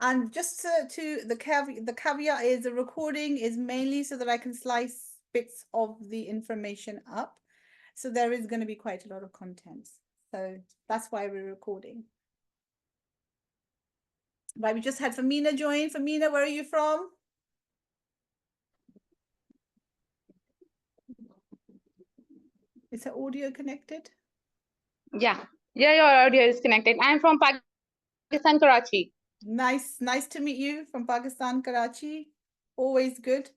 And just the caveat is the recording is mainly so that I can slice bits of the information up. So there is going to be quite a lot of content. So that's why we're recording. Right, we just had Famina join. Famina, where are you from? Is her audio connected? Yeah, your audio is connected. I'm from Pakistan, Karachi. Nice to meet you from Pakistan, Karachi. Always good.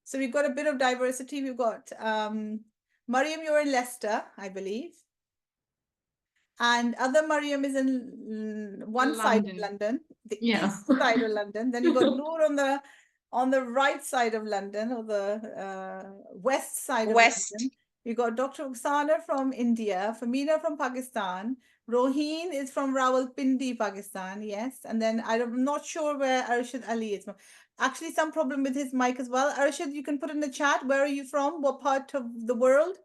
So we've got a bit of diversity. We've got Mariam, you're in Leicester, I believe. And other Mariam is in one side of London, the east side of London. Then you got Noor on the right side of London, or the west side of London. You got Dr. Oksana from India, Famina from Pakistan, Roheen is from Rawalpindi, Pakistan, yes. And then I'm not sure where Arshad Ali is from. Actually, some problem with his mic as well. Arshad, you can put in the chat, where are you from? What part of the world?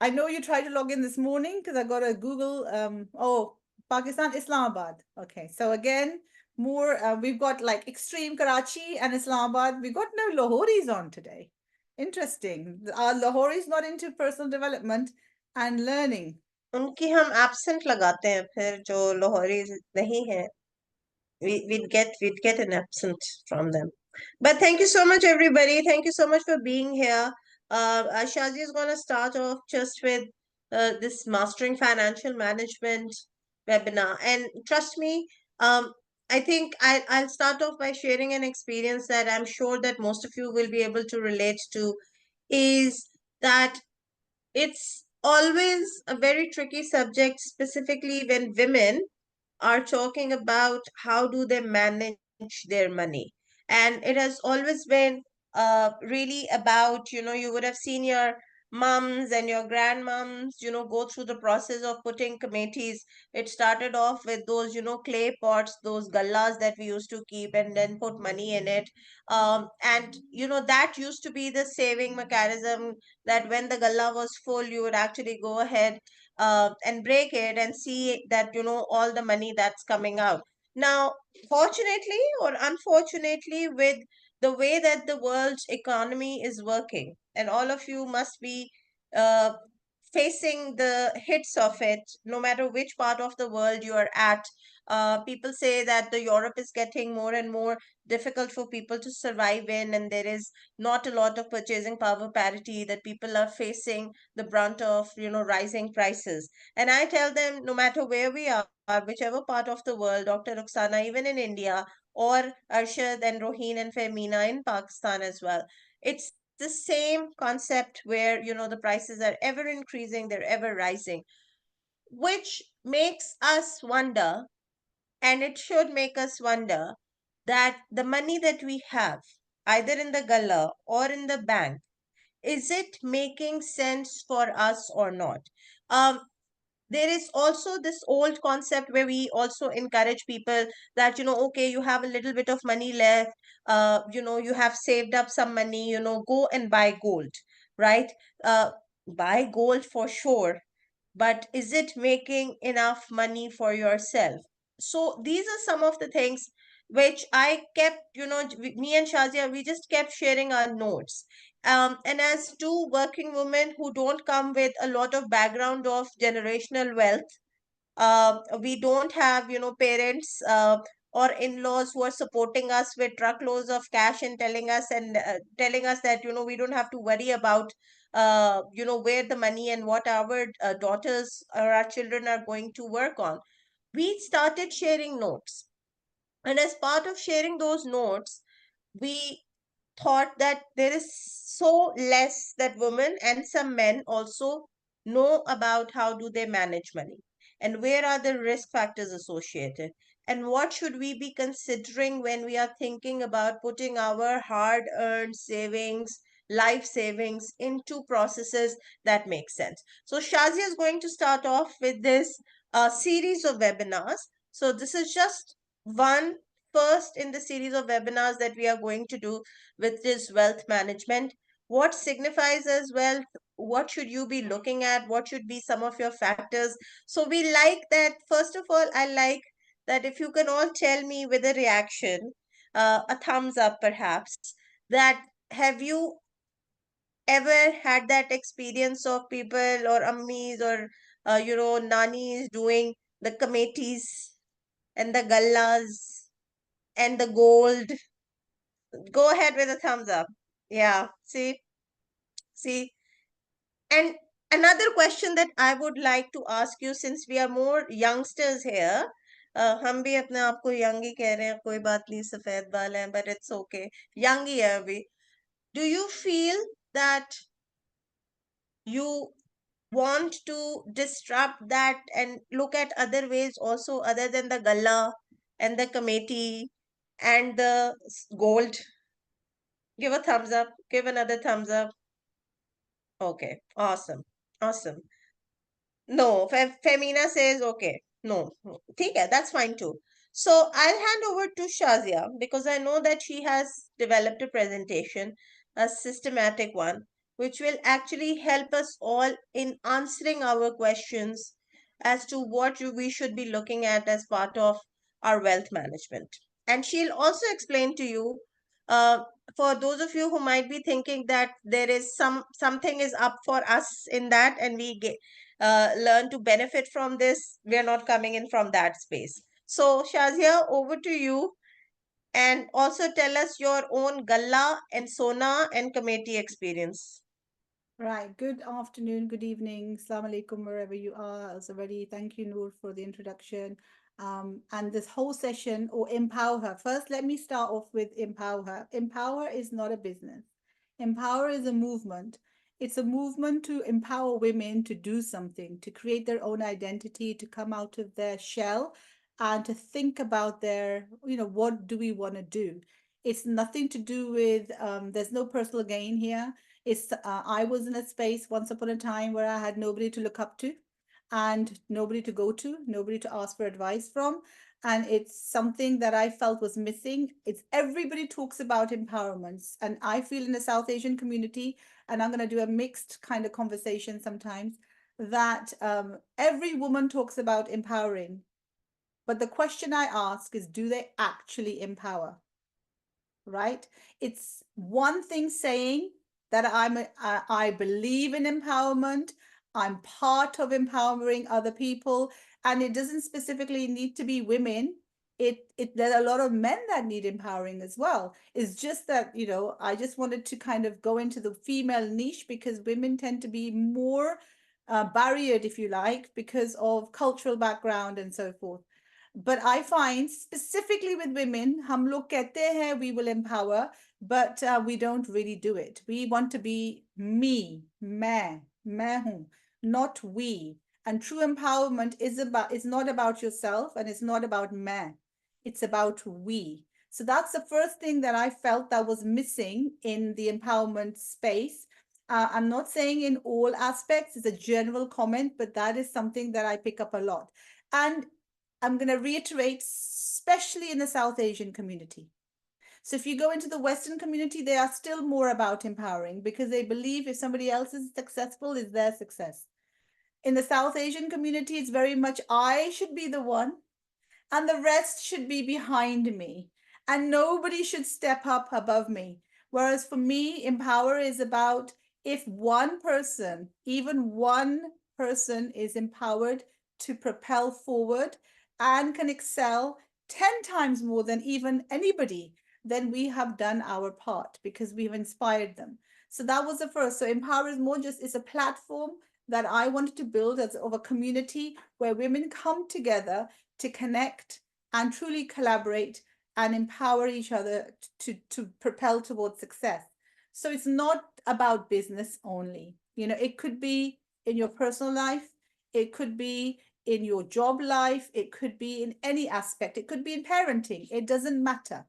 I know you tried to log in this morning because I got a Google, Pakistan, Islamabad. Okay, so again, more, we've got like extreme Karachi and Islamabad. We've got no Lahoris on today. Interesting. Our Lahoris not into personal development and learning. उनकी हम absent लगाते हैं फिर जो लाहौरी नहीं है we'd get an absent from them. But thank you so much, everybody. Thank you so much for being here. Shazi is going to start off just with this Mastering Financial Management webinar. And trust me, I think I'll start off by sharing an experience that I'm sure that most of you will be able to relate to, is that it's always a very tricky subject, specifically when women are talking about how do they manage their money. And it has always been really about, you would have seen your mums and your grandmoms, go through the process of putting committees. It started off with those, clay pots, those gallas that we used to keep and then put money in it. And, that used to be the saving mechanism, that when the galla was full, you would actually go ahead and break it and see that all the money that's coming out. Now, fortunately or unfortunately, with the way that the world's economy is working, and all of you must be uh, facing the hits of it, no matter which part of the world you are at. People say that the Europe is getting more and more difficult for people to survive in, and there is not a lot of purchasing power parity, that people are facing the brunt of rising prices. And I tell them, no matter where we are, whichever part of the world, Dr. Ruxana, even in India, or Arshad and Roheen and Femina in Pakistan as well, it's the same concept where the prices are ever increasing, they're ever rising, which makes us wonder, and it should make us wonder, that the money that we have, either in the gullah or in the bank, is it making sense for us or not? Um, there is also this old concept where we also encourage people that, okay, you have a little bit of money left, you have saved up some money, go and buy gold, right? Uh, buy gold for sure, but is it making enough money for yourself? So these are some of the things which I kept, me and Shazia, we just kept sharing our notes. And as two working women who don't come with a lot of background of generational wealth, we don't have, parents or in-laws who are supporting us with truckloads of cash and telling us that, we don't have to worry about, where the money and what our daughters or our children are going to work on. We started sharing notes. And as part of sharing those notes, we thought that there is so less that women and some men also know about how do they manage money, and where are the risk factors associated, and what should we be considering when we are thinking about putting our hard earned savings, life savings, into processes that make sense. So Shazia is going to start off with this series of webinars. So this is just one first in the series of webinars that we are going to do with this wealth management. What signifies as wealth? What should you be looking at? What should be some of your factors? So we like that. First of all, I like that if you can all tell me with a reaction, a thumbs up perhaps, that have you ever had that experience of people or ammis or nanis doing the committees and the gallas and the gold? Go ahead with a thumbs up. Yeah, see. And another question that I would like to ask you, since we are more youngsters here, हम भी अपने आप को young ही कह रहे हैं, कोई बात नहीं, सफेद बाल हैं, but it's okay, young ही है अभी. Do you feel that you want to disrupt that and look at other ways also other than the galla and the committee and the gold? Give a thumbs up, give another thumbs up. Okay, awesome. No, Femina says okay. No, okay, that's fine too. So I'll hand over to Shazia because I know that she has developed a presentation, a systematic one, which will actually help us all in answering our questions as to what we should be looking at as part of our wealth management. And she'll also explain to you, uh, for those of you who might be thinking that there is something is up for us in that and we learn to benefit from this, we are not coming in from that space. So Shazia, over to you, and also tell us your own galla and sona and committee experience. Right. Good afternoon, good evening. Assalamu alaikum, wherever you are. Already, thank you, Noor, for the introduction. And this whole session, or EmpowHer. First, let me start off with EmpowHer. EmpowHer is not a business. EmpowHer is a movement. It's a movement to empower women to do something, to create their own identity, to come out of their shell, and to think about their, what do we want to do? It's nothing to do with, there's no personal gain here. I was in a space once upon a time where I had nobody to look up to and nobody to go to, nobody to ask for advice from. And it's something that I felt was missing. It's everybody talks about empowerments. And I feel in the South Asian community, and I'm going to do a mixed kind of conversation sometimes, that every woman talks about empowering. But the question I ask is, do they actually empower? Right? It's one thing saying that I believe in empowerment. I'm part of empowering other people, and it doesn't specifically need to be women. There are a lot of men that need empowering as well. It's just that, I just wanted to kind of go into the female niche because women tend to be more barriered, if you like, because of cultural background and so forth. But I find specifically with women, hum log kehte hain we will empower, but we don't really do it. We want to be me, main hu, not we. And true empowerment is not about yourself and it's not about main. It's about we. So that's the first thing that I felt that was missing in the empowerment space. I'm not saying in all aspects, it's a general comment, but that is something that I pick up a lot. And I'm going to reiterate, especially in the South Asian community. So if you go into the Western community, they are still more about empowering because they believe if somebody else is successful, it's their success. In the South Asian community, it's very much I should be the one and the rest should be behind me and nobody should step up above me. Whereas for me, empower is about if one person, even one person is empowered to propel forward and can excel 10 times more than even anybody, then we have done our part because we've inspired them. So that was the first. So empower is more just, it's a platform that I wanted to build as of a community where women come together to connect and truly collaborate and empower each other to propel towards success. So it's not about business only. It could be in your personal life, it could be in your job life, it could be in any aspect, it could be in parenting, it doesn't matter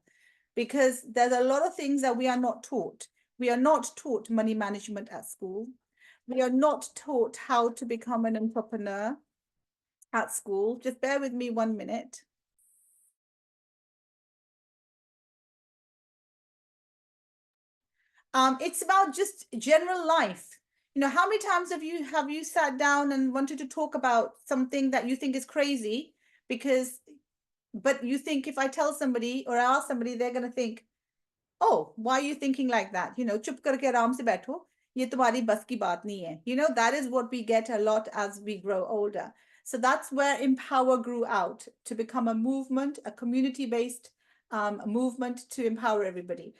because there's a lot of things that we are not taught. We are not taught money management at school. We are not taught how to become an entrepreneur at school. Just bear with me 1 minute. It's about just general life. How many times have you sat down and wanted to talk about something that you think is crazy because but you think if I tell somebody or I ask somebody, they're going to think, oh, why are you thinking like that? Chup karke aram se baitho. Ye tumhari bas ki baat nahi hai. That is what we get a lot as we grow older. So that's where Empower grew out to become a movement, a community-based movement to empower everybody.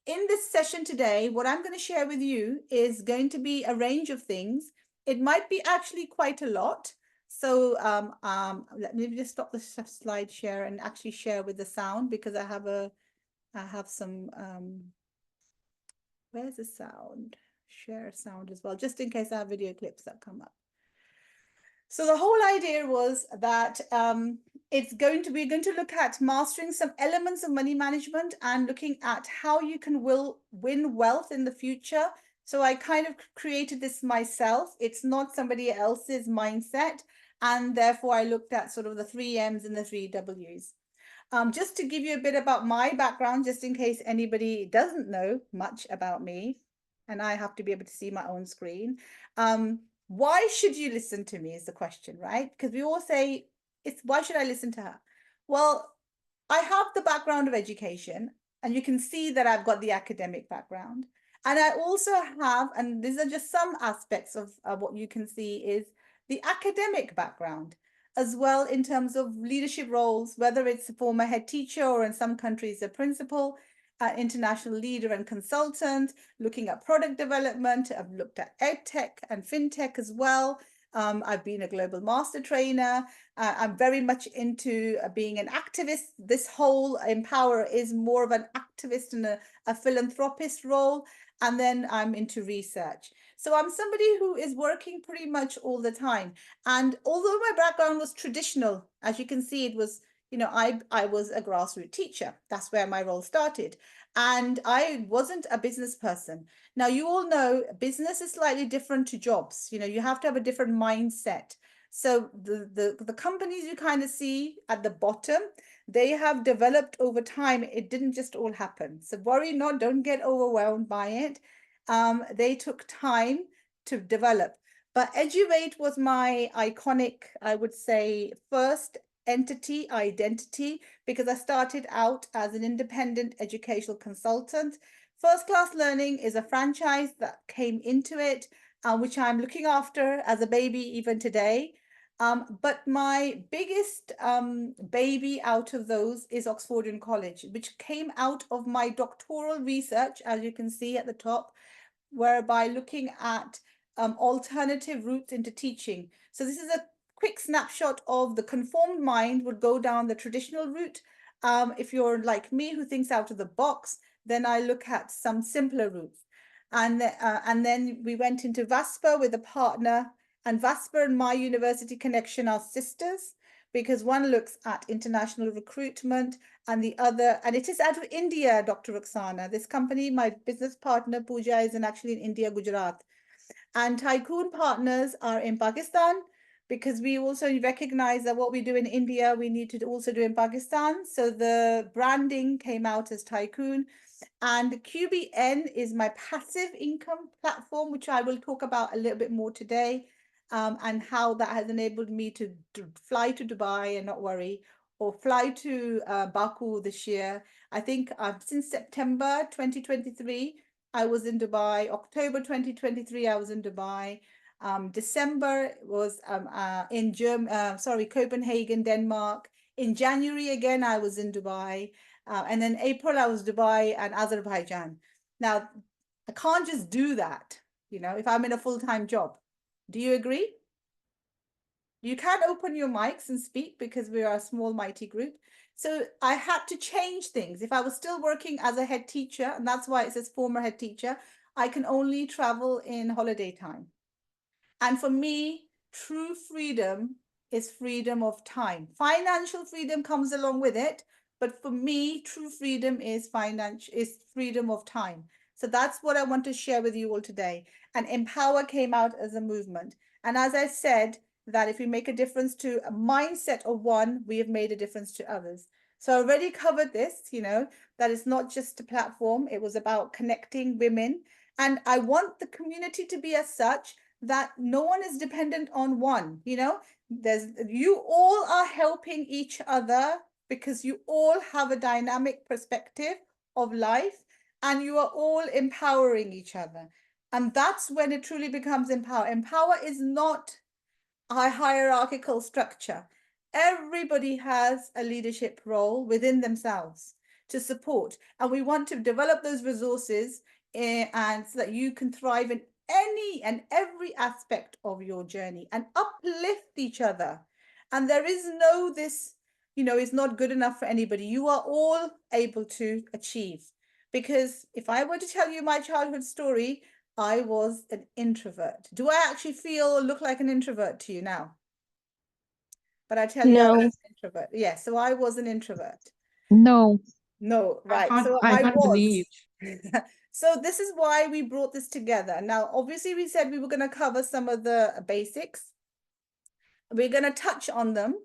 In this session today, what I'm going to share with you is going to be a range of things. It might be actually quite a lot. So let me just stop the slide share and actually share with the sound, because I have some, where's the sound? Share sound as well, just in case I have video clips that come up. So the whole idea was that we're going to look at mastering some elements of money management and looking at how you can win wealth in the future. So I kind of created this myself. It's not somebody else's mindset. And therefore I looked at sort of the 3 M's and the 3 W's. Just to give you a bit about my background, just in case anybody doesn't know much about me, and I have to be able to see my own screen. Why should you listen to me is the question, right? Because we all say, why should I listen to her? Well, I have the background of education, and you can see that I've got the academic background. And I also have, and these are just some aspects of what you can see, is the academic background as well, in terms of leadership roles, whether it's a former head teacher or in some countries a principal, international leader and consultant, looking at product development. I've looked at edtech and fintech as well. I've been a global master trainer. I'm very much into being an activist. This whole Empower is more of an activist and a philanthropist role. And then I'm into research. So I'm somebody who is working pretty much all the time. And although my background was traditional, as you can see, it was, I was a grassroots teacher. That's where my role started. And I wasn't a business person. Now, you all know business is slightly different to jobs. You have to have a different mindset. So the companies you kind of see at the bottom, they have developed over time. It didn't just all happen. So worry not, don't get overwhelmed by it. They took time to develop. But EduWait was my iconic, I would say, first identity, because I started out as an independent educational consultant. First Class Learning is a franchise that came into it, which I'm looking after as a baby even today. But my biggest baby out of those is Oxford College, which came out of my doctoral research, as you can see at the top, whereby looking at alternative routes into teaching. So this is a quick snapshot of the conformed mind would go down the traditional route. If you're like me, who thinks out of the box, then I look at some simpler routes. And then we went into VASPA with a partner, and VASPA and my university connection are sisters, because one looks at international recruitment and the other, and it is out of India, Dr. Roxana. This company, my business partner, Pooja, is actually in India, Gujarat. And Tycoon partners are in Pakistan, because we also recognize that what we do in India, we need to also do in Pakistan. So the branding came out as Tycoon. And QBN is my passive income platform, which I will talk about a little bit more today, and how that has enabled me to fly to Dubai and not worry, or fly to Baku this year. I think since September 2023, I was in Dubai. October 2023, I was in Dubai. December was in Copenhagen, Denmark. In January again, I was in Dubai. And then April, I was Dubai and Azerbaijan. Now, I can't just do that, if I'm in a full-time job. Do you agree? You can open your mics and speak, because we are a small, mighty group. So I had to change things. If I was still working as a head teacher, and that's why it says former head teacher, I can only travel in holiday time. And for me, true freedom is freedom of time. Financial freedom comes along with it, but for me, true freedom is freedom of time. So that's what I want to share with you all today. And Empower came out as a movement. And as I said, that if we make a difference to a mindset of one, we have made a difference to others. So I already covered this, that it's not just a platform. It was about connecting women. And I want the community to be as such that no one is dependent on one, you all are helping each other because you all have a dynamic perspective of life and you are all empowering each other. And that's when it truly becomes empower. Empower is not a hierarchical structure. Everybody has a leadership role within themselves to support. And we want to develop those resources and so that you can thrive in any and every aspect of your journey and uplift each other. And there is no this, is not good enough for anybody. You are all able to achieve. Because if I were to tell you my childhood story, I was an introvert. Do I actually feel or look like an introvert to you now? But I tell you, I was an introvert. Yeah, so I was an introvert. No. No, right. So I I can't was. believe. So this is why we brought this together. Now, obviously, we said we were going to cover some of the basics. We're going to touch on them.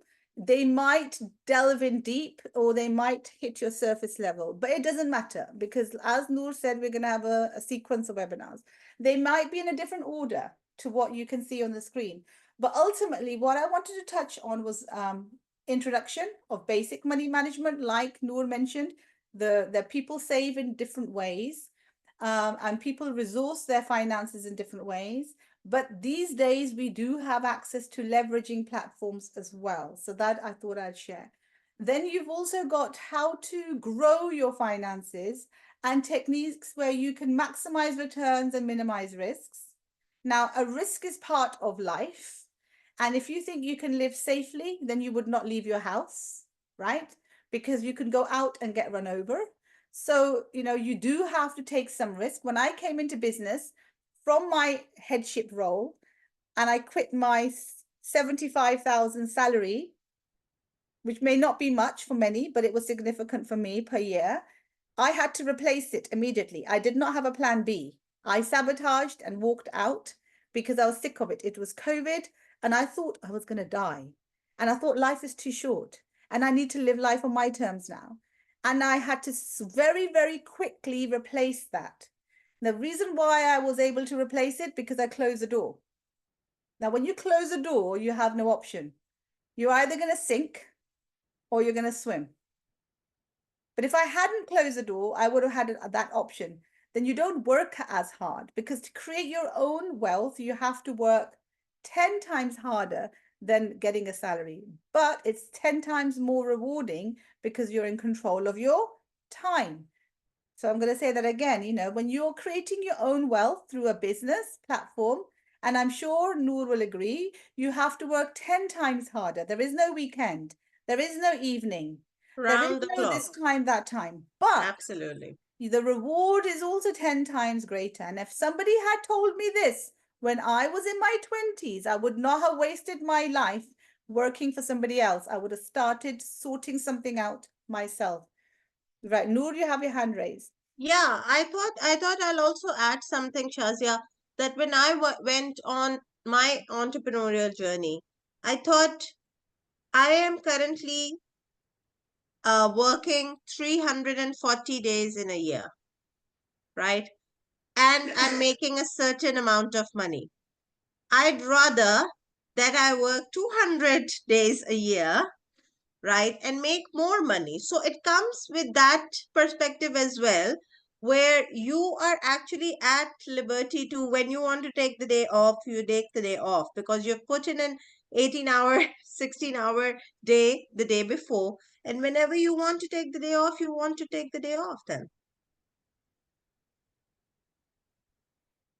They might delve in deep or they might hit your surface level, but it doesn't matter because as Noor said, we're going to have a sequence of webinars. They might be in a different order to what you can see on the screen. But ultimately, what I wanted to touch on was introduction of basic money management, like Noor mentioned, the people save in different ways and people resource their finances in different ways. But these days, we do have access to leveraging platforms as well. So that I thought I'd share. Then you've also got how to grow your finances and techniques where you can maximize returns and minimize risks. Now, a risk is part of life. And if you think you can live safely, then you would not leave your house, right? Because you can go out and get run over. So, you do have to take some risk. When I came into business, from my headship role and I quit my 75,000 salary, which may not be much for many, but it was significant for me per year. I had to replace it immediately. I did not have a plan B. I sabotaged and walked out because I was sick of it. It was COVID and I thought I was going to die. And I thought life is too short and I need to live life on my terms now. And I had to very, very quickly replace that. The reason why I was able to replace it because I closed the door. Now, when you close the door, you have no option. You're either going to sink or you're going to swim. But if I hadn't closed the door, I would have had that option. Then you don't work as hard because to create your own wealth, you have to work 10 times harder than getting a salary. But it's 10 times more rewarding because you're in control of your time. So I'm going to say that again, when you're creating your own wealth through a business platform, and I'm sure Noor will agree, you have to work 10 times harder. There is no weekend. There is no evening. Round the There is no clock. this time, that time. But Absolutely. the reward is also 10 times greater. And if somebody had told me this when I was in my 20s, I would not have wasted my life working for somebody else. I would have started sorting something out myself. Right, Noor, you have your hand raised. Yeah, I thought I'll also add something, Shazia, that when I went on my entrepreneurial journey, I thought I am currently working 340 days in a year, right? And I'm making a certain amount of money. I'd rather that I work 200 days a year, right, and make more money. So it comes with that perspective as well, where you are actually at liberty to, when you want to take the day off, you take the day off because you've put in an 18-hour, 16-hour day the day before. And whenever you want to take the day off, you want to take the day off then.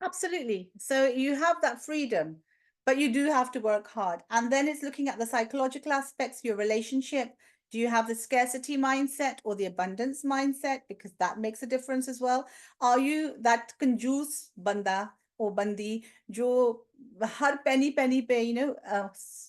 Absolutely. So you have that freedom, but you do have to work hard. And then it's looking at the psychological aspects, your relationship. Do you have the scarcity mindset or the abundance mindset? Because that makes a difference as well. Are you that conjuice banda or bandi, jo har penny pe,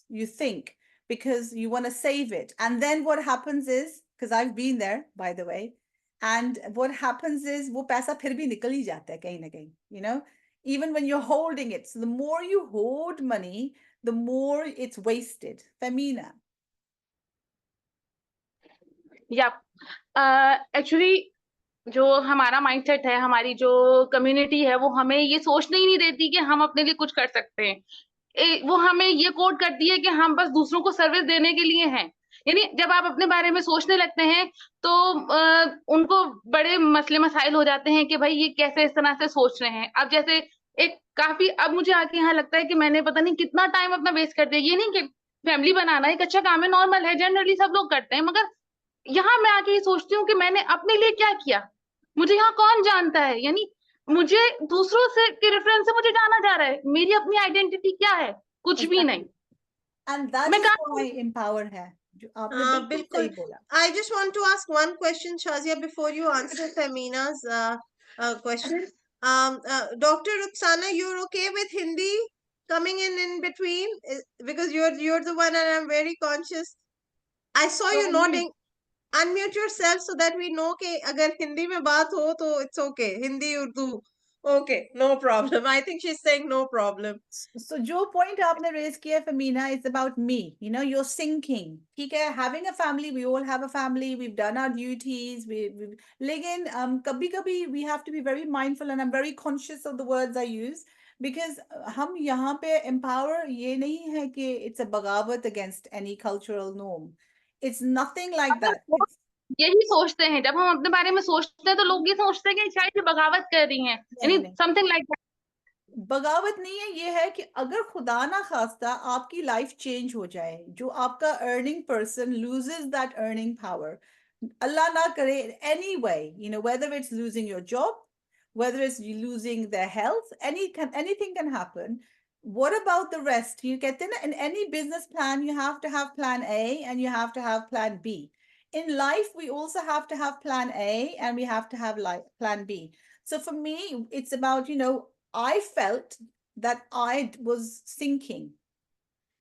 you think because you want to save it. And then what happens is, because I've been there, by the way, and what happens is wo paisa phir bhi nikal hi jata hai kahin na kahin, even when you're holding it. So the more you hoard money, the more it's wasted. Femina. या actually जो हमारा mindset है, हमारी जो community है, वो हमें ये सोचने ही नहीं देती कि हम अपने लिए कुछ कर सकते हैं। वो हमें ये कोड करती है कि हम बस दूसरों को सर्विस देने के लिए हैं, यानी जब आप अपने बारे में सोचने लगते हैं तो उनको बड़े मसले मसाइल हो जाते हैं कि भाई ये कैसे इस तरह से सोच रहे हैं। अब जैसे एक काफी अब मुझे आके यहाँ लगता है कि मैंने पता नहीं कितना टाइम अपना वेस्ट कर दिया। ये नहीं कि फैमिली बनाना एक अच्छा काम है, नॉर्मल है, जनरली सब लोग करते हैं, मगर यहाँ मैं आके ये सोचती हूँ कि मैंने अपने लिए क्या किया, मुझे यहाँ कौन जानता है, यानी मुझे दूसरों से के रेफरेंस से मुझे जाना जा रहा है, मेरी अपनी आइडेंटिटी क्या है, कुछ भी नहीं। Exactly. And that मैं is कहाँ why empower है, जो आपने बिल्कुल बिल्कुल। सही बोला। I just want to ask one question, Shazia, before you answer Femina's question. Dr. Ruxana, you're okay with Hindi coming in between? Because you're the one, and I'm very conscious. I saw So you nodding. Unmute yourself so that we know कि अगर हिंदी में बात हो तो it's okay. Hindi, Urdu. Okay, no problem. I think she's saying no problem. So जो point आपने raise किया Femina, it's about me. You know, you're sinking. ठीक है, having a family, we all have a family. We've done our duties. लेकिन कभी-कभी we have to be very mindful, and I'm very conscious of the words I use, because हम यहाँ पे empower ये नहीं है कि it's a बगावत against any cultural norm. It's nothing like that. वो यही सोचते हैं, जब हम अपने बारे में सोचते हैं तो लोग ये सोचते हैं कि शायद ये बगावत कर रही हैं, यानी नहीं, समथिंग लाइक दैट। बगावत नहीं है, ये है कि अगर खुदा ना खास्ता आपकी लाइफ चेंज हो जाए, जो आपका earning person loses that earning power, Allah ना करे, anyway, you know, whether it's losing your job, whether it's you losing their health, anything can happen. What about the rest? You get in any business plan, you have to have plan A and you have to have plan B. In life, we also have to have plan A and we have to have plan B. So for me, it's about, you know, I felt that I was sinking.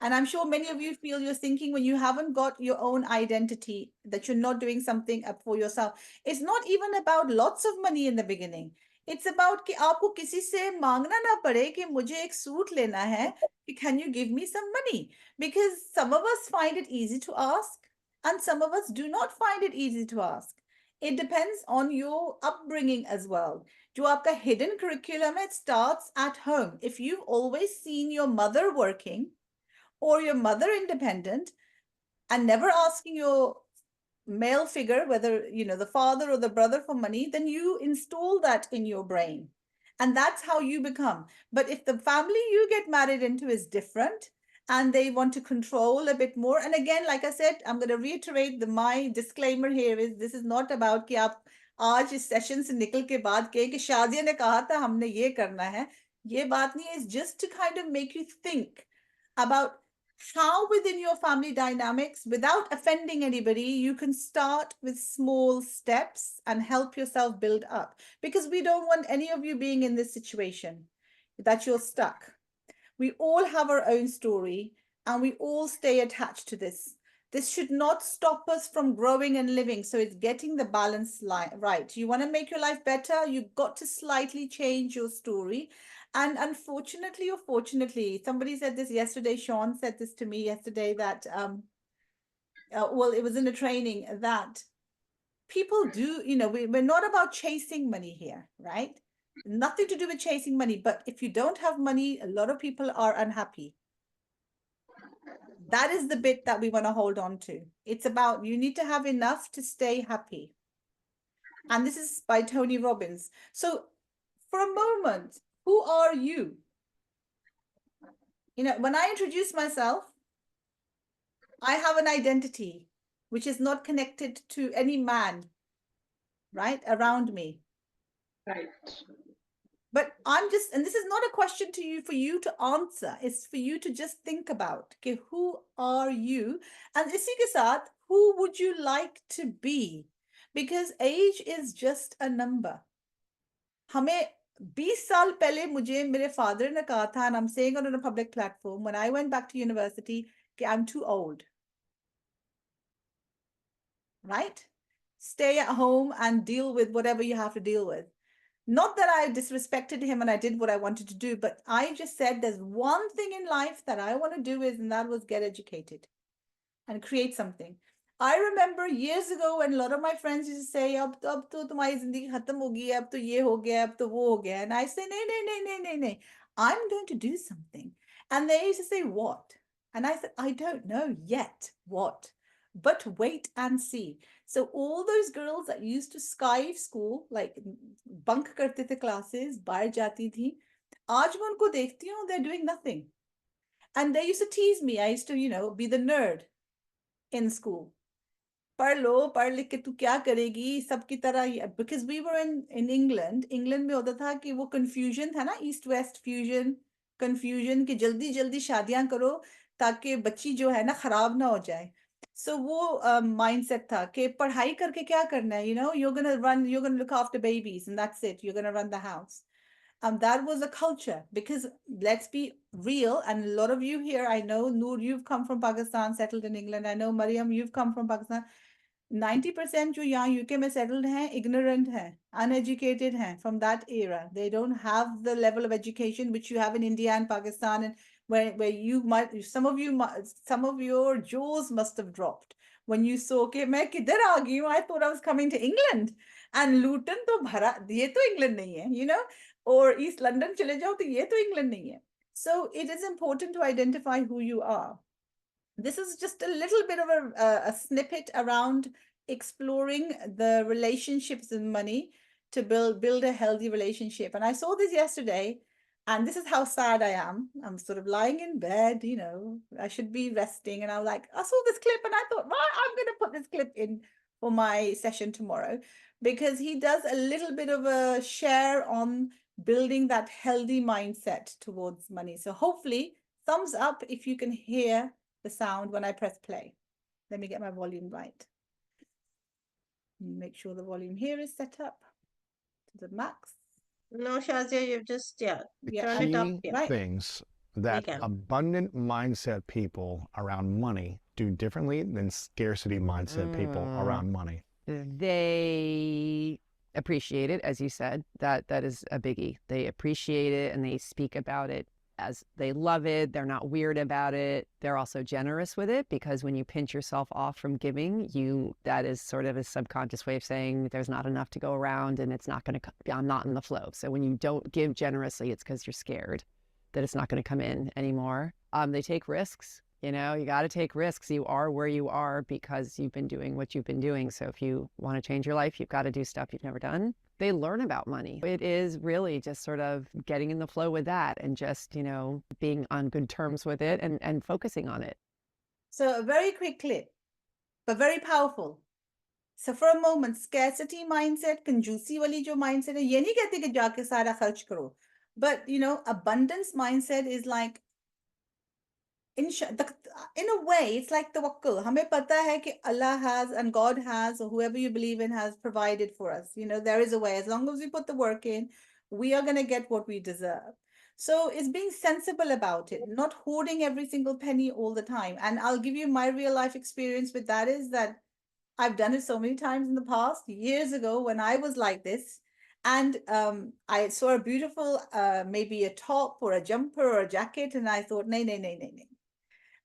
And I'm sure many of you feel you're thinking when you haven't got your own identity, that you're not doing something up for yourself. It's not even about lots of money in the beginning. It's about कि आपको किसी से मांगना ना पड़े कि मुझे एक सूट लेना है, can you give me some money? Because some of us find it easy to ask and some of us do not find it easy to ask. It depends on your upbringing as well. जो आपका hidden curriculum, it starts at home. If you've always seen your mother working, or your mother independent, and never asking your male figure, whether you know the father or the brother, for money, then you install that in your brain, and that's how you become. But if the family you get married into is different and they want to control a bit more, and again, like I said, I'm going to reiterate, my disclaimer here is this is not about कि आप आज इस session से निकल के बाद कहें कि शादिया ने कहा था हमने ये करना है, ये बात नहीं है. It's just to kind of make you think about how within your family dynamics, without offending anybody, you can start with small steps and help yourself build up. Because we don't want any of you being in this situation that you're stuck. We all have our own story and we all stay attached to this. This should not stop us from growing and living. So it's getting the balance right. You want to make your life better, you've got to slightly change your story. And unfortunately or fortunately, somebody said this yesterday, Sean said this to me yesterday, that well, it was in a training, that people do, you know, we're not about chasing money here, right? Nothing to do with chasing money. But if you don't have money, a lot of people are unhappy. That is the bit that we want to hold on to. It's about, you need to have enough to stay happy. And this is by Tony Robbins. So for a moment, who are you? You know, when I introduce myself, I have an identity which is not connected to any man, right, around me. Right. But I'm just, and this is not a question to you for you to answer. It's for you to just think about, okay, who are you? And इसी के साथ, who would you like to be? Because age is just a number. हमें 20 साल पहले मुझे मेरे father ने कहा था, and I'm saying it on a public platform, when I went back to university, कि I'm too old. Right? Stay at home and deal with whatever you have to deal with. Not that I disrespected him and I did what I wanted to do, but I just said there's one thing in life that I want to do is, and that was get educated and create something. I remember years ago when a lot of my friends used to say, ab to tumhari zindagi khatam ho gayi, ab to ye ho gaya, ab to wo ho gaya. And I say, nay. I'm going to do something. And they used to say, what? And I said, I don't know yet what, but wait and see. So all those girls that used to skive school, like bunk करते थे classes, बाहर जाती थी, आज मैं उनको देखती हूँ, they're doing nothing. And they used to tease me. I used to, you know, be the nerd in school. पढ़ लो, पढ़ लिख के तू क्या करेगी, सबकी तरह. Because we were in England में होता था कि वो confusion था ना, ईस्ट वेस्ट फ्यूजन, confusion कि जल्दी जल्दी शादियां करो ताकि बच्ची जो है ना खराब ना हो जाए. So वो mindset था कि पढ़ाई करके क्या करना है, you know, you're gonna look after babies and that's it, you're gonna run the house. That was a culture, because let's be real, and a lot of you here, I know, Noor, you've come from Pakistan, settled in England. I know, Mariam, you've come from Pakistan. 90% जो यहाँ UK में settled हैं, ignorant हैं, uneducated हैं from that era. They don't have the level of education which you have in India and Pakistan, and where you might, some of your jaws must have dropped when you saw कि मैं किधर आ गई हूँ. I thought I was coming to England, and Luton तो भरा, ये तो England नहीं है, you know, or East London चले जाओ तो ये तो England नहीं है. So it is important to identify who you are. This is just a little bit of a snippet around exploring the relationships in money to build a healthy relationship. And I saw this yesterday, and this is how sad I am. I'm sort of lying in bed, you know, I should be resting. And I was like, I saw this clip and I thought, well, I'm going to put this clip in for my session tomorrow, because he does a little bit of a share on building that healthy mindset towards money. So hopefully, thumbs up if you can hear the sound when I press play. Let me get my volume right. Make sure the volume here is set up to the max. No, Shazia, you've just, Yeah, turn it up. Key right. things that can. abundant mindset people around money do differently than scarcity mindset people around money. They appreciate it, as you said. That is a biggie. They appreciate it and they speak about it as they love it. They're not weird about it. They're also generous with it, because when you pinch yourself off from giving, that is sort of a subconscious way of saying there's not enough to go around and it's not going to, I'm not in the flow. So when you don't give generously, it's because you're scared that it's not going to come in anymore. They take risks. You know, you got to take risks. You are where you are because you've been doing what you've been doing. So if you want to change your life, you've got to do stuff you've never done. They learn about money. It is really just sort of getting in the flow with that and just, you know, being on good terms with it and focusing on it. So a very quick clip, but very powerful. So for a moment, scarcity mindset, कंजूसी वाली जो mindset है, ये नहीं कहते कि जाके सारा खर्च करो. But, you know, abundance mindset is like, in a way, it's like tawakkul. हमें पता है कि Allah has and God has, or whoever you believe in has provided for us. You know, there is a way. As long as we put the work in, we are going to get what we deserve. So it's being sensible about it, not hoarding every single penny all the time. And I'll give you my real life experience with that is that I've done it so many times in the past, years ago when I was like this. And I saw a beautiful, maybe a top or a jumper or a jacket. And I thought, nay.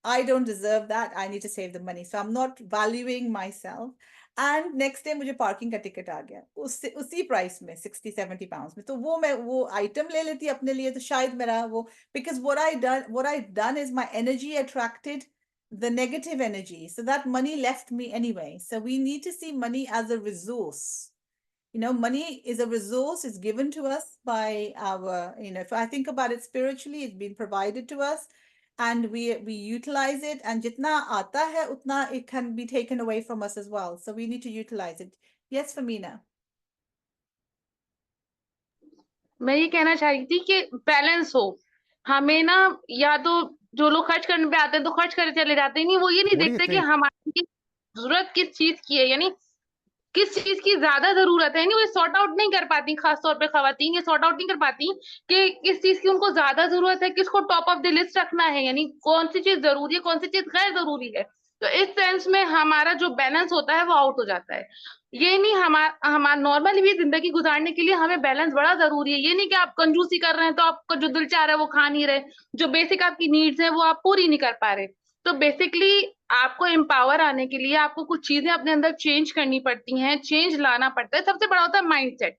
I don't deserve that. I need to save the money. So I'm not valuing myself. And next day मुझे parking का ticket आ गया उसी price में 60-70 pounds में. तो मैं वो item ले लेती अपने लिए, तो शायद मेरा वो, because what I'd done is my energy attracted the negative energy. So that money left me anyway. So we need to see money as a resource. You know, money is a resource. It's given to us by our, you know, if I think about it spiritually, it's been provided to us. And we utilize it, and jitna aata hai utna it can be taken away from us as well. So we need to utilize it. Yes, Famina. मैं ये कहना चाह रही थी कि balance हो. हमें ना, या तो जो लोग खर्च करने पे आते हैं तो खर्च करे चले जाते हैं, नहीं वो ये नहीं देखते कि हमारी जरूरत किस चीज की है, यानी किस चीज की ज्यादा जरूरत है. नहीं वो सॉर्ट आउट नहीं कर पाती, खासतौर पे खवातीन ये सॉर्ट आउट नहीं कर पाती कि किस चीज की उनको ज्यादा जरूरत है, किसको टॉप ऑफ द लिस्ट रखना है, यानी कौन सी चीज जरूरी है, कौन सी चीज गैर जरूरी है. तो इस सेंस में हमारा जो बैलेंस होता है वो आउट हो जाता है. ये नहीं, हमारा नॉर्मली भी जिंदगी गुजारने के लिए हमें बैलेंस बड़ा जरूरी है. ये नहीं कि आप कंजूसी कर रहे हैं तो आपको जो दिल चाह रहा है वो खा नहीं रहे, जो बेसिक आपकी नीड्स है वो आप पूरी नहीं कर पा रहे. तो बेसिकली आपको एम्पावर आने के लिए आपको कुछ चीजें अपने अंदर चेंज करनी पड़ती हैं, चेंज लाना पड़ता है. सबसे बड़ा होता है माइंडसेट.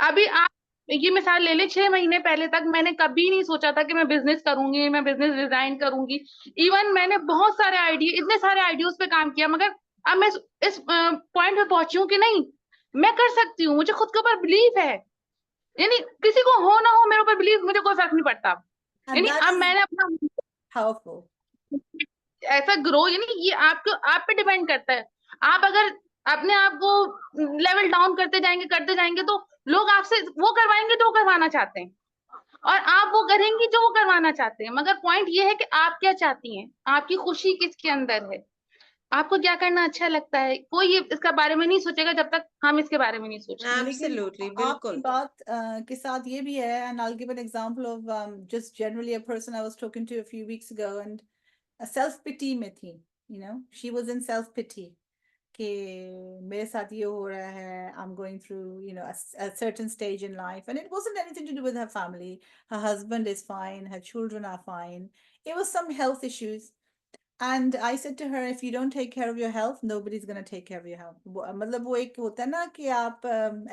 अभी आप ये मिसाल ले लें, 6 महीने पहले तक मैंने कभी नहीं सोचा था कि मैं बिजनेस करूंगी, मैं बिजनेस डिजाइन करूंगी. इवन मैंने बहुत सारे आइडिया, इतने सारे आइडियाज पे काम किया, मगर अब मैं इस पॉइंट पे पहुंची हूँ कि नहीं, मैं कर सकती हूँ, मुझे खुद के ऊपर बिलीव है, यानी किसी को हो ना हो मेरे ऊपर बिलीव, मुझे कोई फर्क नहीं पड़ता। And यानी that अब is मैंने अपना powerful. ऐसा ग्रो, यानी ये आपको, आप पे डिपेंड करता है। आप अगर अपने आप को लेवल डाउन करते जाएंगे तो लोग आपसे वो करवाएंगे जो वो करवाना चाहते हैं, और आप वो करेंगी जो वो करवाना चाहते हैं। मगर पॉइंट ये है कि आप क्या चाहती हैं, आपकी खुशी किसके अंदर है, आपको क्या करना अच्छा लगता है। कोई ये इसका बारे में नहीं सोचेगा जब तक हम इसके बारे में नहीं सोचेंगे। लेकिन Absolutely, आपकी बिल्कुल. बात के साथ ये भी है, and I'll give an example of just generally a person I was talking to a few weeks ago, and a self pity में थी, you know, she was in self pity कि मेरे साथ ये हो रहा है, I'm going through, you know, a certain stage in life, and it wasn't anything to do with her family. Her husband is fine, her children are fine. It was some health issues. And I said to her, if you don't take care of your health, nobody's going to take care of your health. मतलब वो एक होता है ना कि आप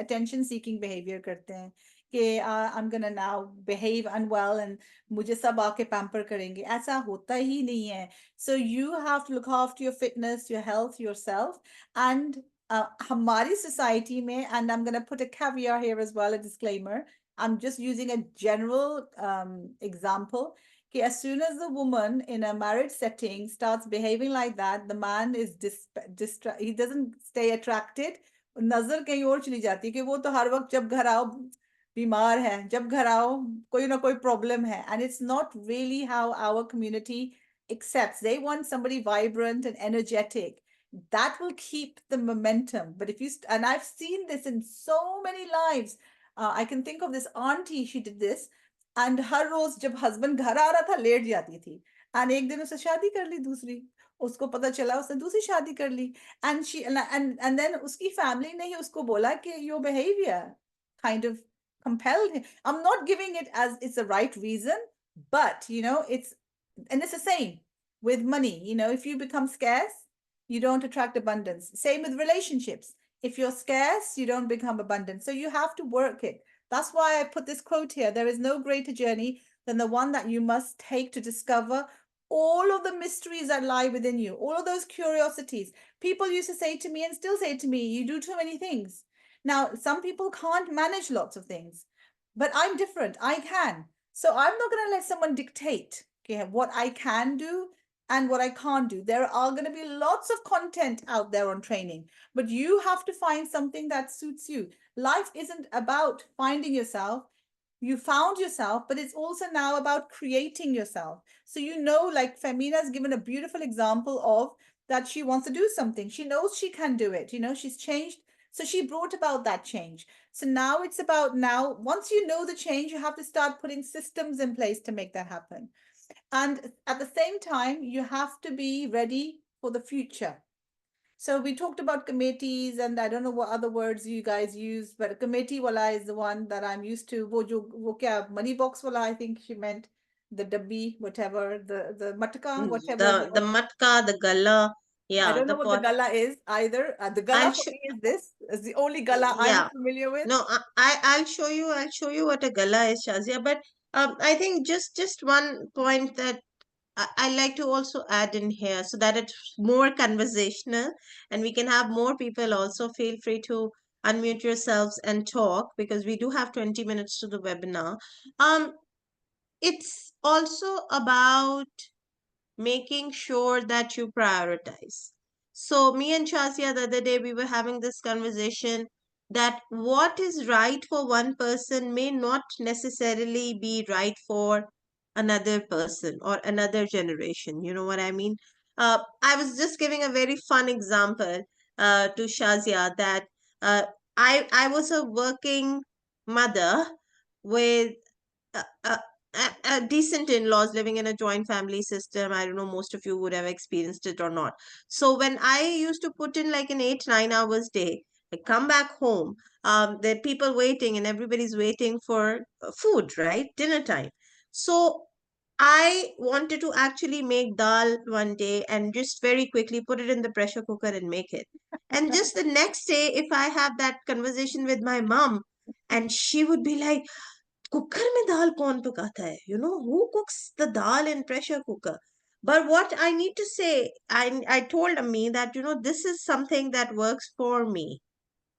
attention seeking behavior करते हैं कि I'm gonna now behave unwell and मुझे सब आके pamper करेंगे, ऐसा होता ही नहीं है. So you have to look after your fitness, your health, yourself, and हमारी society में, and I'm gonna put a caveat here as well, a disclaimer. I'm just using a general example. As soon as the woman in a marriage setting starts behaving like that, the man is he doesn't stay attracted. नजर कहीं और चली जाती है कि वो तो हर वक्त जब घर आओ बीमार है, जब घर आओ कोई ना कोई प्रॉब्लम है. And it's not really how our community accepts. They want somebody vibrant and energetic. That will keep the momentum. But if you, and I've seen this in so many lives. I can think of this auntie, she did this. And हर रोज जब husband घर आ रहा था late जाती थी. And एक दिन उसने शादी कर ली दूसरी, उसको पता चला उसने दूसरी शादी कर ली. एंड शी एंड देन उसकी फैमिली ने ही उसको बोला कि your behaviour kind of compelled him. I'm not giving it as it's a right reason, but you know, and it's the same with money. You know, if you become scarce, you don't attract abundance. Same with relationships. If you're scarce, you don't become abundant. So you have to work it. That's why I put this quote here. There is no greater journey than the one that you must take to discover all of the mysteries that lie within you, all of those curiosities. People used to say to me and still say to me, you do too many things. Now, some people can't manage lots of things, but I'm different. I can. So I'm not going to let someone dictate what I can do and what I can't do. There are going to be lots of content out there on training, but you have to find something that suits you. Life isn't about finding yourself. You found yourself, but it's also now about creating yourself. So, you know, like Femina has given a beautiful example of that she wants to do something. She knows she can do it. You know, she's changed. So she brought about that change. So now it's about once you know the change, you have to start putting systems in place to make that happen. And at the same time, you have to be ready for the future. So we talked about committees, and I don't know what other words you guys use, but a committee wala is the one that I'm used to. Wo kya, money box wala, I think she meant the dabbi, whatever, the matka, whatever. The matka, the gala, I yeah, don't the know what the pot. gala is either. The gala I'll for show, me is this. Is the only gala I'm yeah. familiar with. No, I'll show you. I'll show you what a gala is, Shazia. But I think just one point that I like to also add in here so that it's more conversational and we can have more people also. Feel free to unmute yourselves and talk because we do have 20 minutes to the webinar. It's also about making sure that you prioritize. So, me and Shazia, the other day, we were having this conversation that what is right for one person may not necessarily be right for another person or another generation. You know what I mean? I was just giving a very fun example to Shazia that uh, I was a working mother with a decent in-laws living in a joint family system. I don't know, most of you would have experienced it or not. So when I used to put in like an 8-9 hours day, I come back home, there are people waiting and everybody's waiting for food, right? Dinner time. So I wanted to actually make dal one day and just very quickly put it in the pressure cooker and make it. And just the next day, if I have that conversation with my mom, and she would be like, cooker में दाल कौन पकाता है, you know, who cooks the dal in pressure cooker? But what I need to say, I told Ami that, this is something that works for me,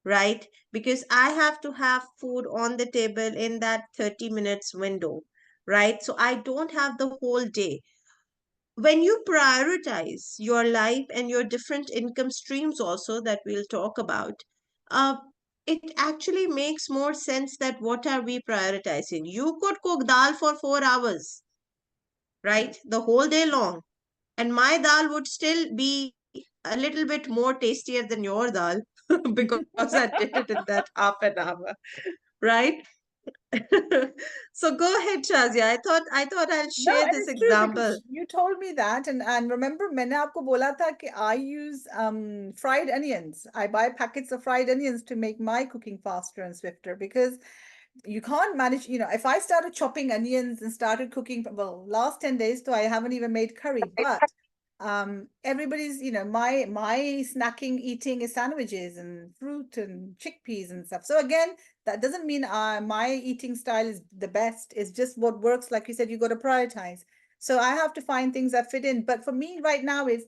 right? Because I have to have food on the table in that 30 minutes window, right? So I don't have the whole day. When you prioritize your life and your different income streams also that we'll talk about, uh, it actually makes more sense that what are we prioritizing? You could cook dal for 4 hours, right? The whole day long. And my dal would still be a little bit more tastier than your dal because I did it in that half an hour, right? So go ahead, Shazia. I thought I'll No, share and this it's true example. because you told me that, and remember, मैंने आपको बोला था कि I use fried onions. I buy packets of fried onions to make my cooking faster and swifter because you can't manage, if I started chopping onions and started cooking, well, last 10 days, so I haven't even made curry, but everybody's, my snacking eating is sandwiches and fruit and chickpeas and stuff. So again, that doesn't mean my eating style is the best. It's just what works. Like you said, you got to prioritize. So I have to find things that fit in. But for me right now is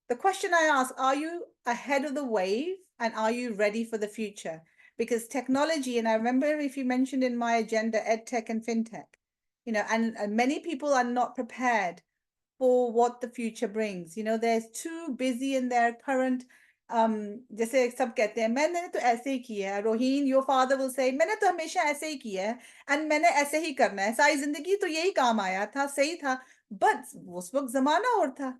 the question I ask, are you ahead of the wave and are you ready for the future? Because technology, and I remember if you mentioned in my agenda, ed tech and fintech, and many people are not prepared for what the future brings. They're too busy in their current जैसे सब कहते हैं मैंने तो ऐसे ही किया है Rohin your father will say मैंने तो हमेशा ऐसे ही किया है and मैंने ऐसे ही करना है सारी जिंदगी तो यही काम आया था सही था but उस वक्त जमाना और था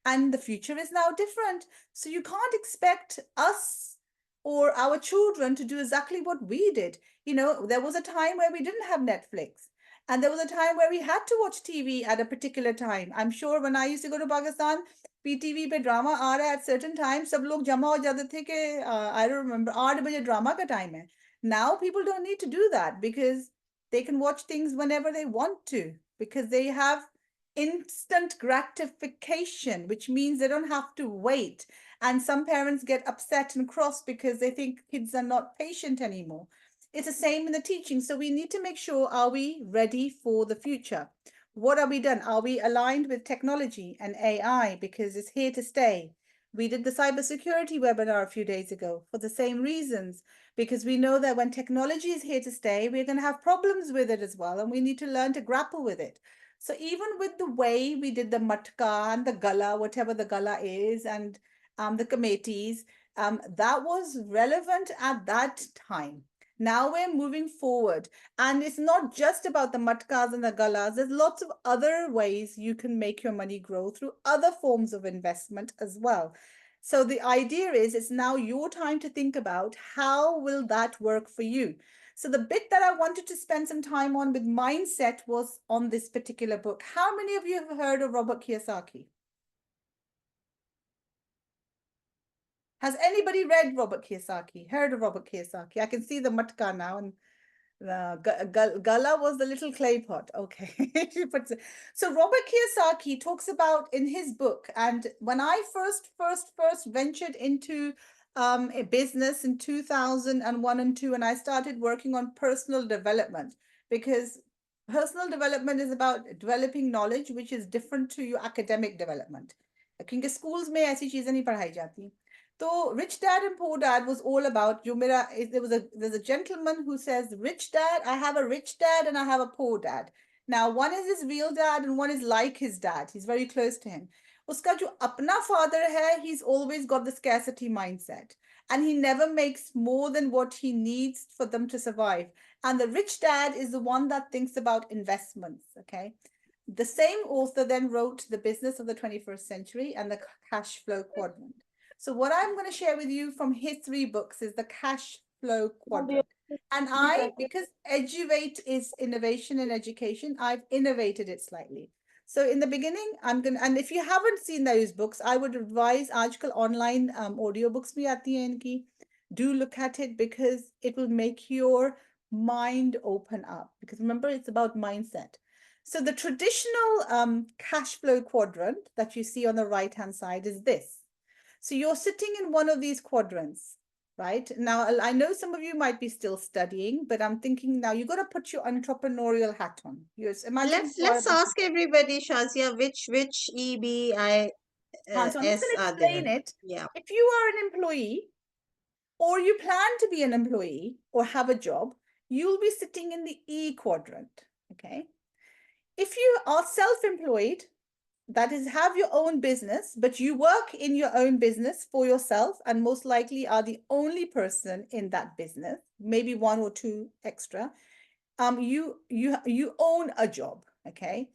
and the future is now different so you can't expect us or our children to do exactly what we did. There was a time where we didn't have Netflix. And there was a time where we had to watch TV at a particular time. I'm sure when I used to go to Pakistan, PTV पे drama आ रहा है at certain times सब लोग जमा हो जाते थे कि I don't remember 8 बजे ड्रामा का टाइम है. Now people don't need to do that because they can watch things whenever they want to because they have instant gratification, which means they don't have to wait. And some parents get upset and cross because they think kids are not patient anymore. It's the same in the teaching. So we need to make sure, are we ready for the future? What are we done? Are we aligned with technology and AI because it's here to stay? We did the cybersecurity webinar a few days ago for the same reasons, because we know that when technology is here to stay, we're going to have problems with it as well. And we need to learn to grapple with it. So even with the way we did the matka and the gala, whatever the gala is, and the committees, that was relevant at that time. Now we're moving forward, and it's not just about the matkas and the galas. There's lots of other ways you can make your money grow through other forms of investment as well. So the idea is it's now your time to think about how will that work for you. So the bit that I wanted to spend some time on with mindset was on this particular book. How many of you have heard of Robert Kiyosaki? Has anybody read Robert Kiyosaki? Heard of Robert Kiyosaki? I can see the matka now, and the gala was the little clay pot. Okay. So Robert Kiyosaki talks about in his book, and when I first ventured into a business in 2001 and 2, and I started working on personal development, because personal development is about developing knowledge, which is different to your academic development. क्योंकि schools में ऐसी चीजें नहीं पढ़ाई जाती. So Rich Dad and Poor Dad was all about there's a gentleman who says, rich dad, I have a rich dad and I have a poor dad. Now one is his real dad and one is like his dad. He's very close to him. Uska jo apna father hai, he's always got the scarcity mindset and he never makes more than what he needs for them to survive. And the rich dad is the one that thinks about investments. Okay. The same author then wrote The Business of the 21st Century and the Cash Flow Quadrant. So what I'm going to share with you from his 3 books is the cash flow quadrant. And because Eduvate is innovation in education, I've innovated it slightly. So in the beginning, and if you haven't seen those books, I would advise आजकल online audiobooks भी आती हैं इनकी. Do look at it because it will make your mind open up. Because remember, it's about mindset. So the traditional cash flow quadrant that you see on the right-hand side is this. So you're sitting in one of these quadrants. right? Now, I know some of you might be still studying, but I'm thinking now you got to put your entrepreneurial hat on. Yes, imagine Let's ask everybody, Shazia, which EBI so I'm just S going to are there? explain it. Yeah. If you are an employee or you plan to be an employee or have a job, you'll be sitting in the E quadrant, okay? If you are self-employed, that is, have your own business, but you work in your own business for yourself and most likely are the only person in that business, maybe one or two extra. You own a job, okay?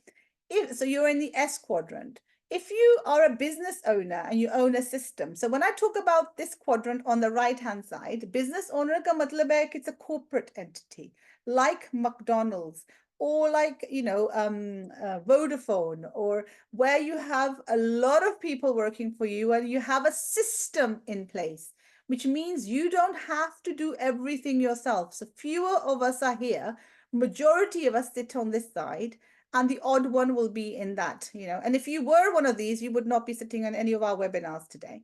So you're in the S quadrant. If you are a business owner and you own a system, so when I talk about this quadrant on the right hand side, business owner ka matlab hai it's a corporate entity like McDonald's or like Vodafone, or where you have a lot of people working for you and you have a system in place, which means you don't have to do everything yourself. So fewer of us are here. Majority of us sit on this side, and the odd one will be in that, and if you were one of these, you would not be sitting on any of our webinars today.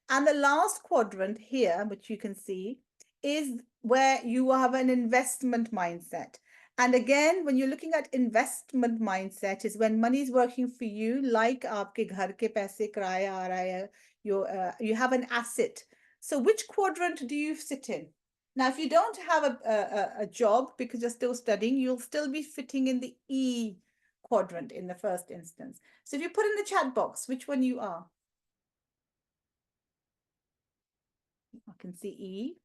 And the last quadrant here, which you can see, is where you have an investment mindset. And again, when you're looking at investment mindset, is when money is working for you, like aapke ghar ke paise kiraya aa raha hai, you have an asset. So which quadrant do you sit in? Now, if you don't have a job because you're still studying, you'll still be fitting in the E quadrant in the first instance. So if you put in the chat box which one you are. I can see E.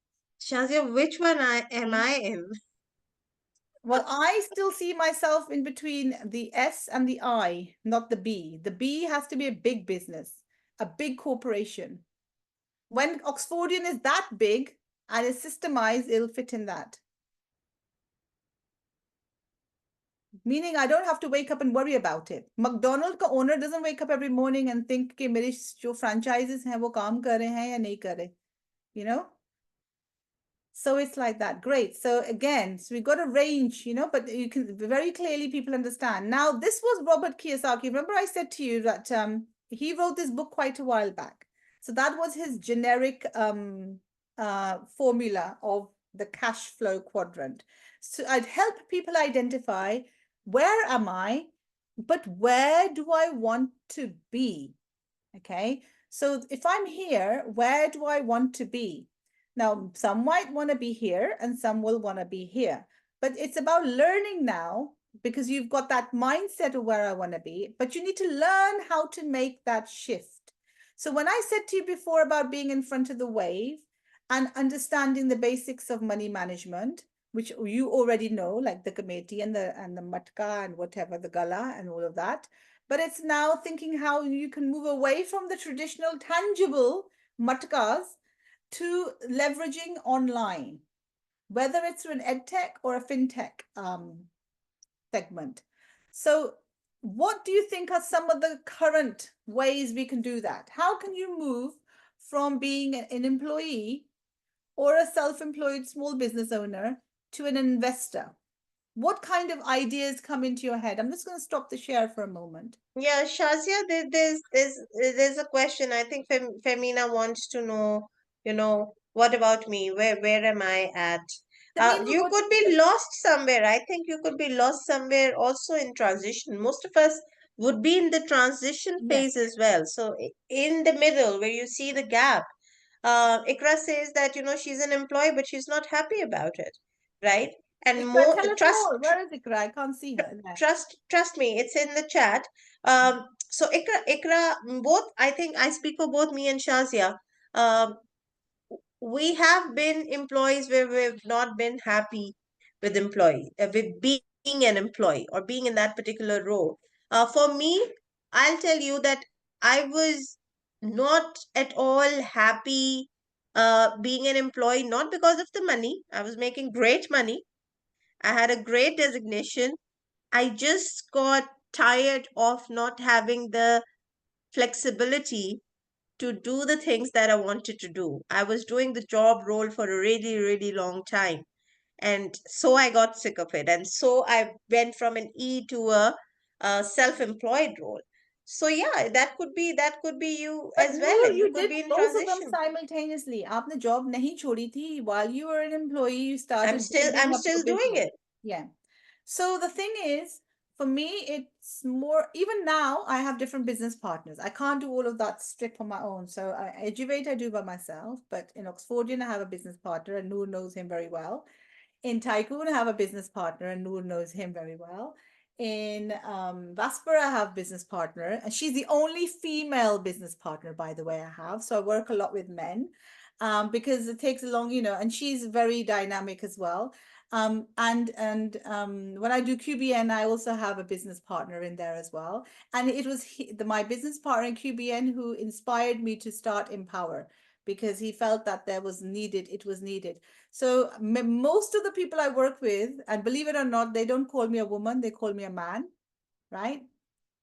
Shazia, which one am I in? Well, I still see myself in between the S and the I, not the B. The B has to be a big business, a big corporation. When Oxfordian is that big and is systemized, it'll fit in that. Meaning I don't have to wake up and worry about it. McDonald's का owner doesn't wake up every morning and think कि मेरे जो franchises हैं वो काम कर रहे हैं या नहीं कर रहे, So it's like that. Great. So again, so we got a range, but you can very clearly people understand. Now, this was Robert Kiyosaki. Remember I said to you that he wrote this book quite a while back. So that was his generic formula of the cash flow quadrant. So I'd help people identify, where am I, but where do I want to be? Okay. So if I'm here, where do I want to be? Now, some might want to be here and some will want to be here, but it's about learning now, because you've got that mindset of where I want to be, but you need to learn how to make that shift. So when I said to you before about being in front of the wave and understanding the basics of money management, which you already know, like the committee and the matka and whatever, the gala and all of that, but it's now thinking how you can move away from the traditional tangible matkas to leveraging online, whether it's through an edtech or a fintech segment. So what do you think are some of the current ways we can do that? How can you move from being an employee or a self-employed small business owner to an investor? What kind of ideas come into your head? I'm just going to stop the share for a moment. Yeah, Shazia, there's a question. I think Femina wants to know, what about me? Where am I at? You could be lost somewhere. I think you could be lost somewhere also in transition. Most of us would be in the transition phase as well. So in the middle where you see the gap, Ikra says that, she's an employee, but she's not happy about it, right? And Ikra, tell us more. Where is Ikra? I can't see her there. Trust me, it's in the chat. So Ikra, both, I think I speak for both me and Shazia. We have been employees where we've not been happy with with being an employee or being in that particular role. For me, I'll tell you that I was not at all happy being an employee, not because of the money. I was making great money. I had a great designation. I just got tired of not having the flexibility to do the things that I wanted to do. I was doing the job role for a really, really long time. And so I got sick of it. And so I went from an E to a self employed role. So yeah, that could be you But as well. Noor, You you could did be in both of them transition. simultaneously. आपने job नहीं छोड़ी थी. While you were an employee, you started building I'm up your still doing business. it. Yeah. So the thing is, for me, it's more, even now, I have different business partners. I can't do all of that strict on my own. So Eduvate, I do by myself, but in Oxfordian, I have a business partner and Noor knows him very well. In Tycoon, I have a business partner and Noor knows him very well. In Vasper, I have business partner, and she's the only female business partner, by the way, I have. So I work a lot with men because it takes a long, and she's very dynamic as well. And when I do QBN, I also have a business partner in there as well. And it was my business partner in QBN who inspired me to start EmpowHer, because he felt that it was needed. So most of the people I work with, and believe it or not, they don't call me a woman, they call me a man, right?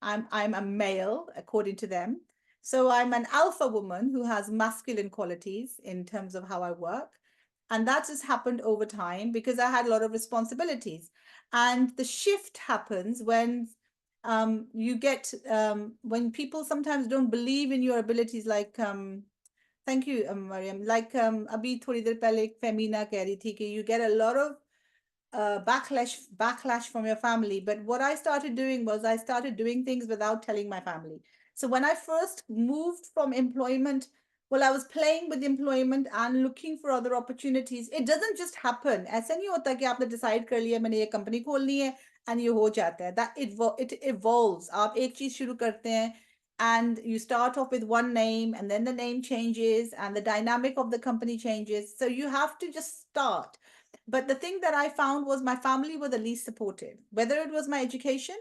I'm a male according to them. So I'm an alpha woman who has masculine qualities in terms of how I work. And that just happened over time because I had a lot of responsibilities. And the shift happens when you get when people sometimes don't believe in your abilities, like thank you, Mariam. Like अभी थोड़ी देर पहले एक फेमिना कह रही थी कि you get a lot of backlash from your family. But what I started doing was I started doing things without telling my family. So when I first moved from employment, well, I was playing with employment and looking for other opportunities. It doesn't just happen. ऐसा नहीं होता कि आपने decide कर लिया मैंने ये company खोलनी है and ये हो जाता है. That it evolves. आप एक चीज शुरू करते हैं and you start off with one name and then the name changes and the dynamic of the company changes. So you have to just start. But the thing that I found was my family were the least supportive, whether it was my education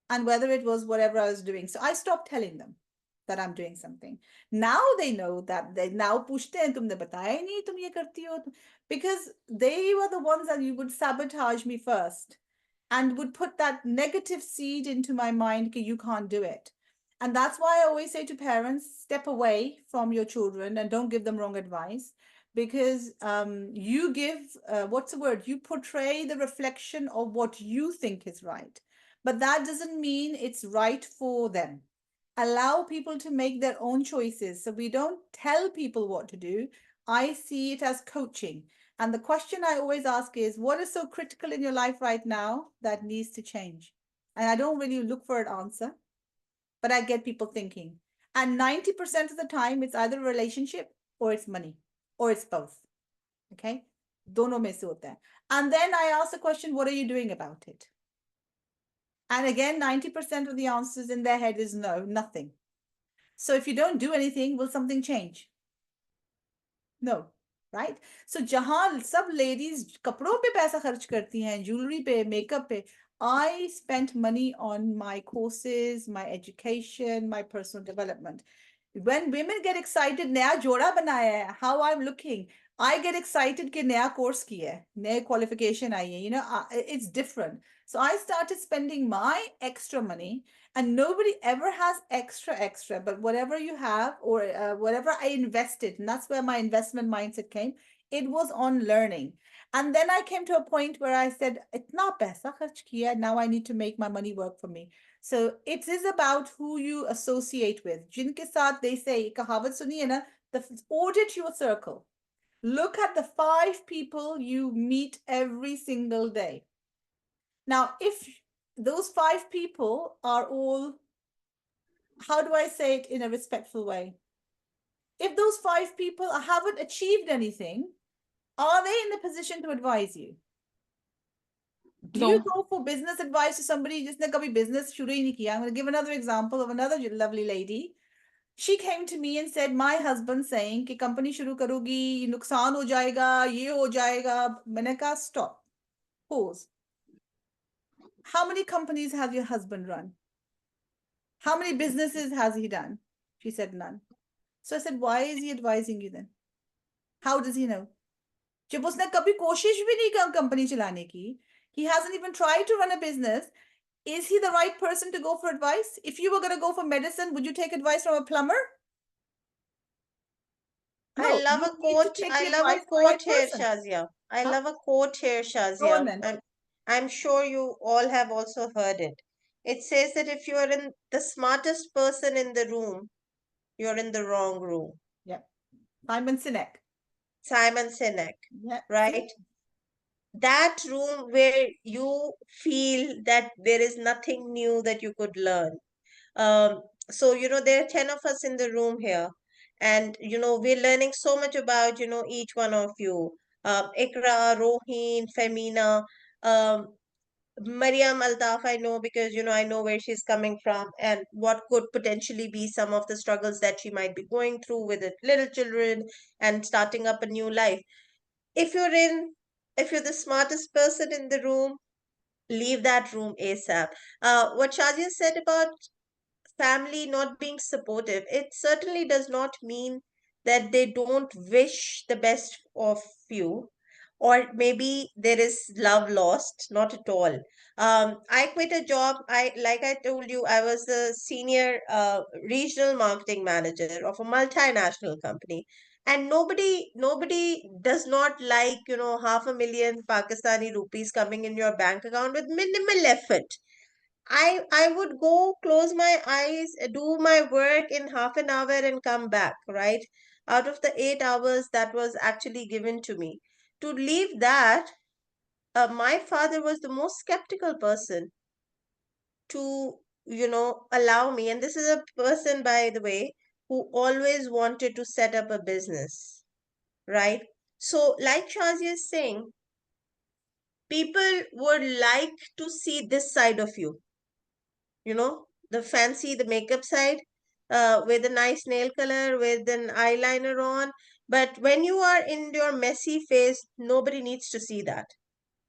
and whether it was whatever I was doing. So I stopped telling them that I'm doing something. Now they know that they now pushte hain, tumne bataya hi nahi tum ye karti ho, because they were the ones that you would sabotage me first and would put that negative seed into my mind that you can't do it. And that's why I always say to parents, step away from your children and don't give them wrong advice, because you give, what's the word? You portray the reflection of what you think is right. But that doesn't mean it's right for them. Allow people to make their own choices. So we don't tell people what to do. I see it as coaching. And the question I always ask is, what is so critical in your life right now that needs to change? And I don't really look for an answer, but I get people thinking. And 90% of the time, it's either a relationship or it's money or it's both. Okay? Dono mein se hota hai. And then I ask the question, what are you doing about it? And again, 90% of the answers in their head is no, nothing. So if you don't do anything, will something change? No, right? So जहां सब ladies कपड़ों पे पैसा खर्च करती हैं, jewelry पे, makeup पे, I spent money on my courses, my education, my personal development. When women get excited, नया जोड़ा बनाया है, how I'm looking, I get excited कि नया course किया है, नए qualification आई है, it's different. So I started spending my extra money, and nobody ever has extra, but whatever you have or whatever I invested, and that's where my investment mindset came, it was on learning. And then I came to a point where I said, itna paisa kharch kiya, now I need to make my money work for me. So it is about who you associate with. Jinke saath, they say, kahavat suni hai na, audit your circle. Look at the 5 people you meet every single day. Now, if those 5 people are all, how do I say it in a respectful way? If those 5 people haven't achieved anything, are they in a position to advise you? Do you No. go for business advice to somebody जिसने कभी business शुरू ही नहीं किया? I'm going to give another example of another lovely lady. She came to me and said, my husband saying कि company शुरू करोगी, नुकसान हो जाएगा, ये हो जाएगा. मैंने कहा, stop, pause. How many companies has your husband run? How many businesses has he done? She said, none. So I said, why is he advising you then? How does he know? जब उसने कभी कोशिश भी नहीं की company चलाने की, he hasn't even tried to run a business, is he the right person to go for advice? If you were going to go for medicine, would you take advice from a plumber? No, I love you a need to quote. take I the love a advice from the right quote here, person. Shazia. I Huh? love a quote here, Go on Shazia. then. I'm sure you all have also heard it. It says that if you're in the smartest person in the room, you're in the wrong room. Yeah. Simon Sinek. Simon Sinek, Yeah. right? That room where you feel that there is nothing new that you could learn. So, there are 10 of us in the room here, and, we're learning so much about, each one of you. Ikra, Roheen, Femina, Mariam Altaf, I know because, I know where she's coming from and what could potentially be some of the struggles that she might be going through with it, little children and starting up a new life. If you're the smartest person in the room, leave that room ASAP. What Shazia said about family not being supportive, it certainly does not mean that they don't wish the best of you, or maybe there is love lost. Not at all. I quit a job. Like I told you, I was the senior regional marketing manager of a multinational company, and nobody does not like 500,000 Pakistani rupees coming in your bank account with minimal effort. I would go close my eyes, do my work in half an hour and come back, right? Out of the 8 hours that was actually given to me. To leave that, my father was the most skeptical person to, allow me. And this is a person, by the way, who always wanted to set up a business, right? So, like Shazia is saying, people would like to see this side of you, the fancy, the makeup side, with a nice nail color, with an eyeliner on. But when you are in your messy phase, nobody needs to see that,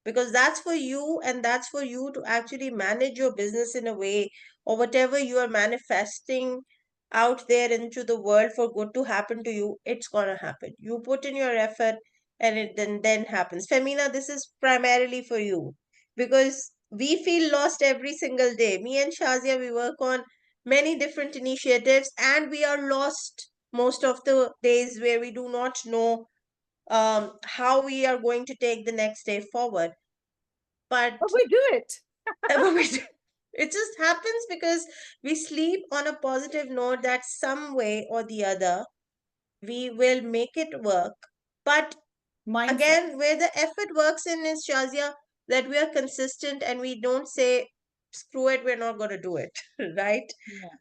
because that's for you, and that's for you to actually manage your business in a way, or whatever you are manifesting out there into the world for good to happen to you, it's gonna happen. You put in your effort, and it then happens. Femina, this is primarily for you, because we feel lost every single day. Me and Shazia, we work on many different initiatives, and we are lost most of the days, where we do not know how we are going to take the next day forward. But But we do it. it just happens because we sleep on a positive note that some way or the other we will make it work. But Mindset. again, where the effort works in is, Shazia, that we are consistent and we don't say, screw it, we're not going to do it, right?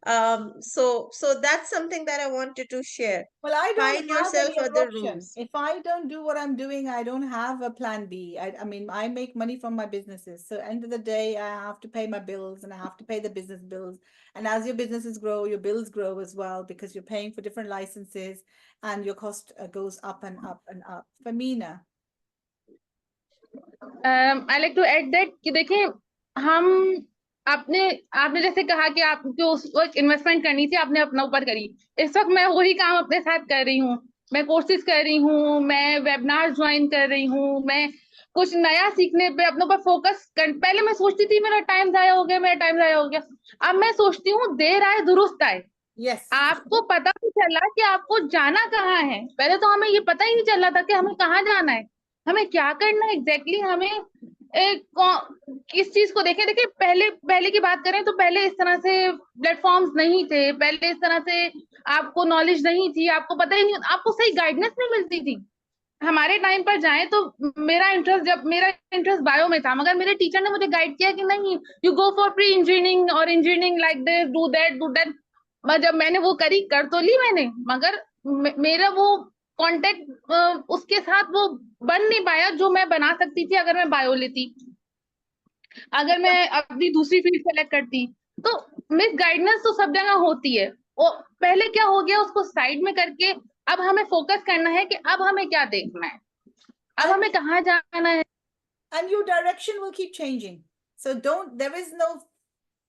Yeah. So that's something that I wanted to share. Well, I don't Find have yourself any other other option. rooms. If I don't do what I'm doing, I don't have a plan B. I mean, I make money from my businesses. So end of the day, I have to pay my bills and I have to pay the business bills. And as your businesses grow, your bills grow as well, because you're paying for different licenses and your cost goes up and up and up. Femina. I like to add that कि देखिए, हम आपने जैसे कहा कि आपको उसको investment करनी थी, आपने अपना ऊपर करी। इस वक्त मैं वही काम अपने साथ कर रही हूँ। मैं कोर्सेज कर रही हूँ, मैं वेबिनार ज्वाइन कर रही हूँ, मैं कुछ नया सीखने पे अपने ऊपर फोकस कर। पहले मैं सोचती थी मेरा टाइम जाया हो गया, अब मैं सोचती हूँ देर आए दुरुस्त आए। Yes. आपको पता नहीं चला कि आपको जाना कहाँ है। पहले तो हमें ये पता ही नहीं चल रहा था कि हमें कहाँ जाना है, हमें क्या करना है एग्जैक्टली। हमें किस चीज को देखें। देखिए, पहले की बात करें तो पहले इस तरह से प्लेटफॉर्म्स नहीं थे, पहले इस तरह से आपको नॉलेज नहीं थी, आपको पता ही नहीं, आपको सही गाइडेंस नहीं मिलती थी। हमारे टाइम पर जाएं तो मेरा इंटरेस्ट बायो में था, मगर मेरे टीचर ने मुझे गाइड किया कि नहीं, you go for pre engineering और engineering like this, do that. जब मैंने वो करी, कर तो ली मैंने, मगर मेरा वो कांटेक्ट उसके साथ वो बन नहीं पाया जो मैं बना सकती थी अगर मैं बायो लेती, अगर मैं अपनी दूसरी फील्ड सेलेक्ट करती। तो मिस गाइडेंस तो सब जगह होती है। वो पहले क्या हो गया, उसको साइड में करके अब हमें फोकस करना है कि अब हमें क्या देखना है, अब हमें कहाँ जाना है। And your direction will keep changing. So there is no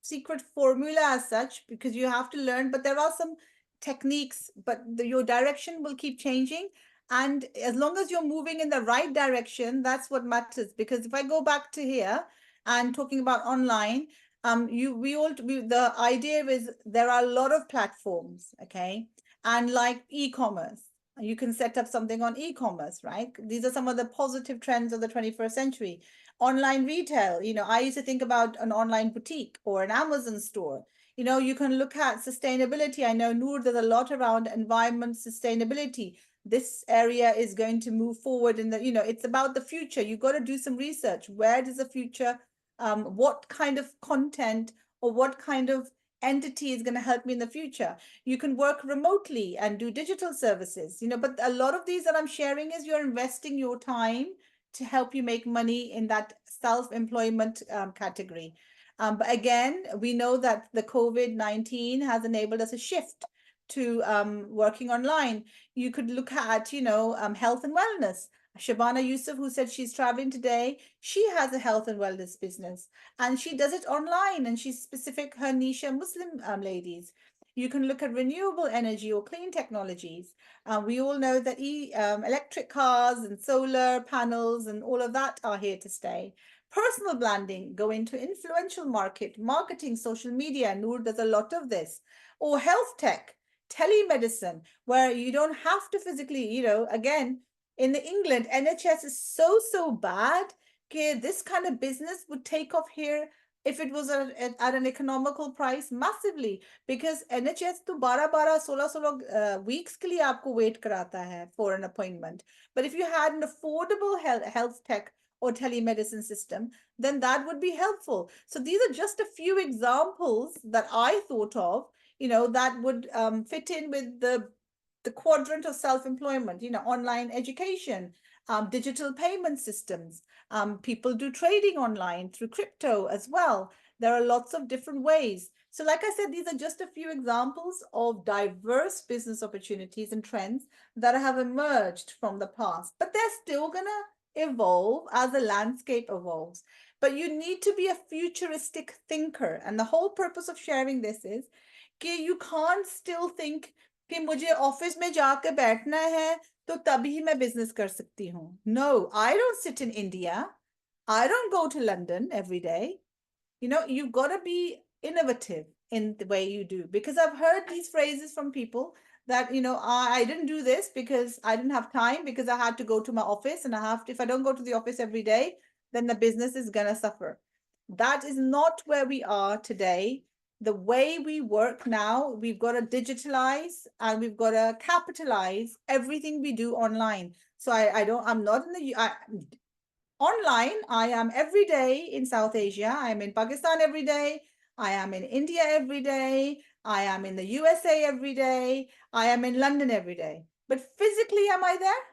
secret formula as such, because you have to learn, but there are some techniques, but your direction will keep changing. And as long as you're moving in the right direction, that's what matters. Because if I go back to here and talking about online, the idea is there are a lot of platforms, okay? And like e-commerce, You can set up something on e-commerce, right? These are some of the positive trends of the 21st century. Online retail, I used to think about an online boutique or an Amazon store. You can look at sustainability. I know, Noor, there's a lot around environment sustainability. This area is going to move forward in the, it's about the future. You got to do some research. Where does the future, what kind of content or what kind of entity is going to help me in the future? You can work remotely and do digital services, but a lot of these that I'm sharing is you're investing your time to help you make money in that self-employment category. But again, we know that the COVID-19 has enabled us a shift to working online. You could look at, health and wellness. Shabana Yusuf, who said she's traveling today, she has a health and wellness business and she does it online, and she's specific, her niche are Muslim ladies. You can look at renewable energy or clean technologies. We all know that electric cars and solar panels and all of that are here to stay. Personal branding, go into influential marketing, social media. Noor does a lot of this. Or health tech, telemedicine, where you don't have to physically, again, in the England, NHS is so bad. Okay, this kind of business would take off here if it was at an economical price massively, because NHS to 12 16 weeks के लिए आपको wait कराता है for an appointment. But if you had an affordable health tech or telemedicine system, then that would be helpful. So these are just a few examples that I thought of, that would fit in with the quadrant of self-employment, online education, digital payment systems. People do trading online through crypto as well. There are lots of different ways. So like I said, these are just a few examples of diverse business opportunities and trends that have emerged from the past, but they're still going to evolve as the landscape evolves. But you need to be a futuristic thinker. And the whole purpose of sharing this is that you can't still think कि मुझे office में जाकर बैठना है तो तभी मैं business कर सकती हूँ. No, I don't sit in India. I don't go to London every day. You've got to be innovative in the way you do, because I've heard these phrases from people that, I didn't do this because I didn't have time, because I had to go to my office, and if I don't go to the office every day, then the business is going to suffer. That is not where we are today. The way we work now, we've got to digitalize and we've got to capitalize everything we do online. So I'm not in the, online, I am every day in South Asia. I am in Pakistan every day. I am in India every day. I am in the USA every day. I am in London every day. But physically, am I there?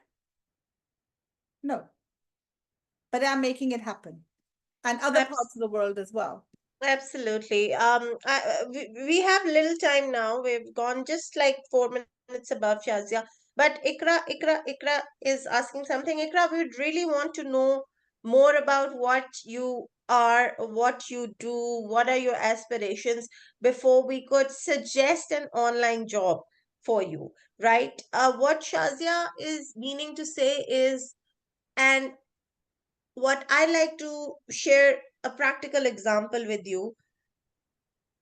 No. But I'm making it happen. And other parts of the world as well. Absolutely. We have little time now. We've gone just like 4 minutes above Shazia. But Ikra is asking something. Ikra, we would really want to know more about what you are, what you do, what are your aspirations before we could suggest an online job for you, right? What Shazia is meaning to say is, and what I like to share a practical example with you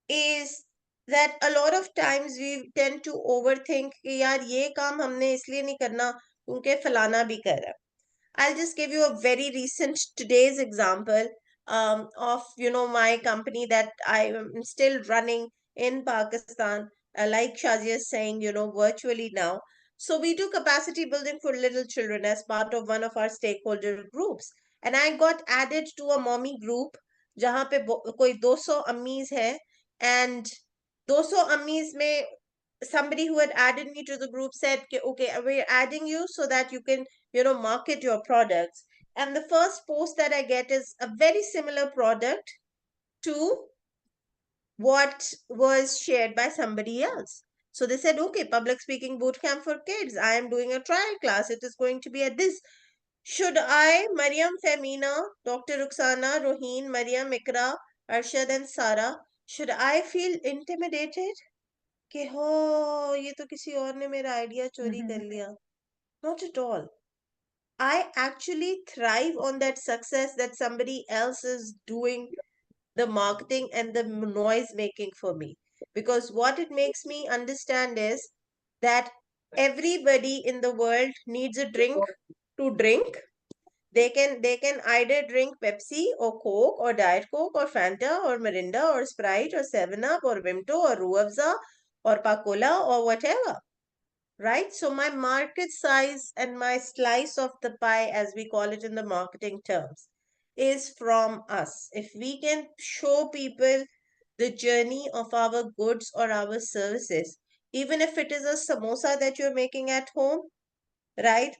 is that a lot of times we tend to overthink कि यार ये काम हमने इसलिए नहीं करना क्योंकि फलाना भी कर रहा है. I'll just give you a very recent today's example of my company that I am still running in Pakistan, like Shazia is saying, virtually now. So we do capacity building for little children as part of one of our stakeholder groups, and I got added to a mommy group जहाँ पे कोई 200 अम्मीज है, and 200 अम्मीज में somebody who had added me to the group said, okay, we're adding you so that you can market your products. And the first post that I get is a very similar product to what was shared by somebody else. So they said, okay, public speaking boot camp for kids. I am doing a trial class. It is going to be at this. Should I, Mariam, Femina, Dr. Ruxana, Roheen, Mariam, Ikra, Arshad, and Sara, should I feel intimidated? कि हो ये तो किसी और ने मेरा idea चोरी कर लिया? Not at all. I actually thrive on that success that somebody else is doing the marketing and the noise making for me. Because what it makes me understand is that everybody in the world needs a drink to drink. They can either drink Pepsi or Coke or Diet Coke or Fanta or Mirinda or Sprite or 7-Up or Vimto or Ruafza or Pacola or whatever. Right? So my market size and my slice of the pie, as we call it in the marketing terms, is from us. If we can show people the journey of our goods or our services, even if it is a samosa that you're making at home, right?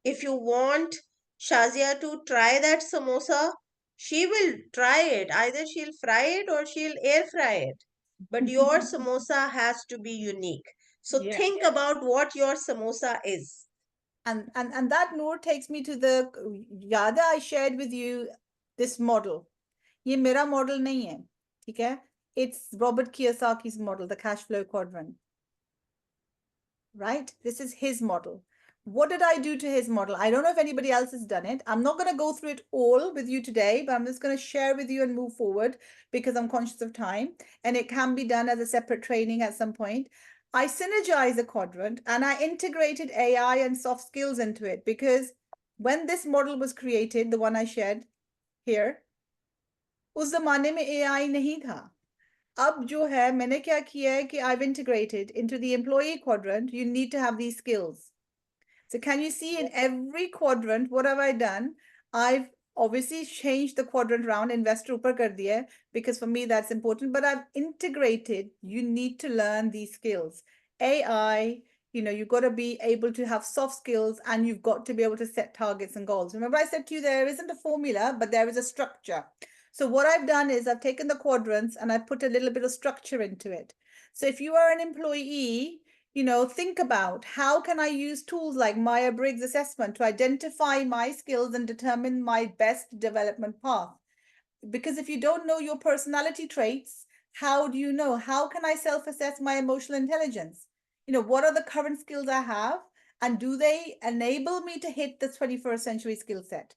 If you want Shazia to try that samosa, she will try it. Either she'll fry it or she'll air fry it. But your samosa has to be unique. So Yeah. think about what your samosa is. And that Noor takes me to the Yada I shared with you this model. ये मेरा model नहीं है, ठीक है? It's Robert Kiyosaki's model, the cash flow quadrant. Right? This is his model. What did I do to his model? I don't know if anybody else has done it. I'm not going to go through it all with you today, but I'm just going to share with you and move forward because I'm conscious of time. And it can be done as a separate training at some point. I synergized the quadrant and I integrated AI and soft skills into it because when this model was created, the one I shared here, उस ज़माने में AI नहीं था. अब जो है मैंने क्या किया है कि I've integrated into the employee quadrant. You need to have these skills. So can you see in every quadrant, what have I done? I've obviously changed the quadrant around, investor upar kar diya, because for me that's important, but I've integrated, you need to learn these skills. AI, you've got to be able to have soft skills and you've got to be able to set targets and goals. Remember I said to you, there isn't a formula, but there is a structure. So what I've done is I've taken the quadrants and I've put a little bit of structure into it. So if you are an employee, think about how can I use tools like Myers-Briggs assessment to identify my skills and determine my best development path. Because if you don't know your personality traits, how do you know? How can I self-assess my emotional intelligence? What are the current skills I have? And do they enable me to hit the 21st century skill set?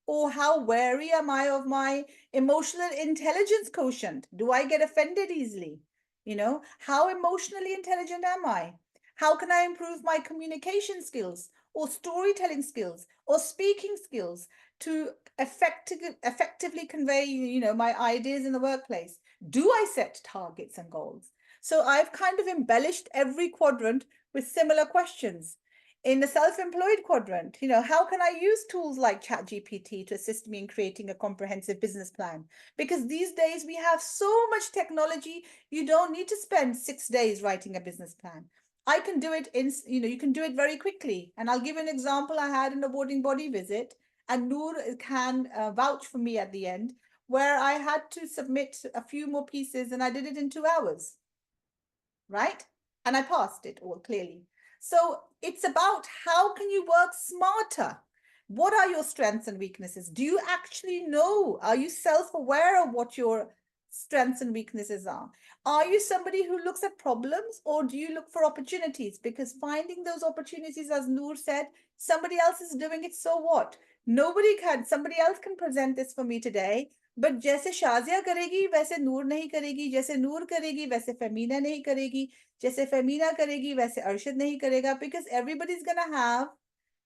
Or how wary am I of my emotional intelligence quotient? Do I get offended easily? How emotionally intelligent am I? How can I improve my communication skills or storytelling skills or speaking skills to effectively convey, my ideas in the workplace? Do I set targets and goals? So I've kind of embellished every quadrant with similar questions. In the self-employed quadrant, how can I use tools like ChatGPT to assist me in creating a comprehensive business plan? Because these days we have so much technology, you don't need to spend 6 days writing a business plan. I can do it you can do it very quickly. And I'll give an example I had in a boarding body visit, and Noor can vouch for me at the end, where I had to submit a few more pieces and I did it in 2 hours, right? And I passed it all clearly. So it's about how can you work smarter? What are your strengths and weaknesses? Do you actually know? Are you self-aware of what your strengths and weaknesses are? Are you somebody who looks at problems or do you look for opportunities? Because finding those opportunities, as Noor said, somebody else is doing it, so what? Somebody else can present this for me today, but जैसे शाजिया करेगी वैसे नूर नहीं करेगी, जैसे नूर करेगी वैसे फेमीना नहीं करेगी, जैसे फेमीना करेगी वैसे अर्शद नहीं करेगा, because everybody's gonna have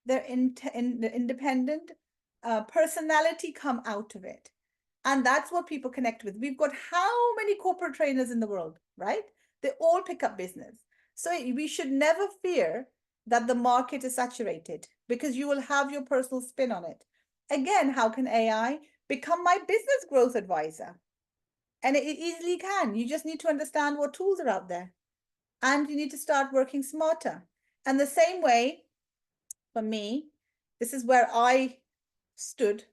their independent personality come out of it. And that's what people connect with. We've got how many corporate trainers in the world, right? They all pick up business. So we should never fear that the market is saturated because you will have your personal spin on it. Again, how can AI become my business growth advisor? And it easily can. You just need to understand what tools are out there. And you need to start working smarter. And the same way, for me, this is where I stood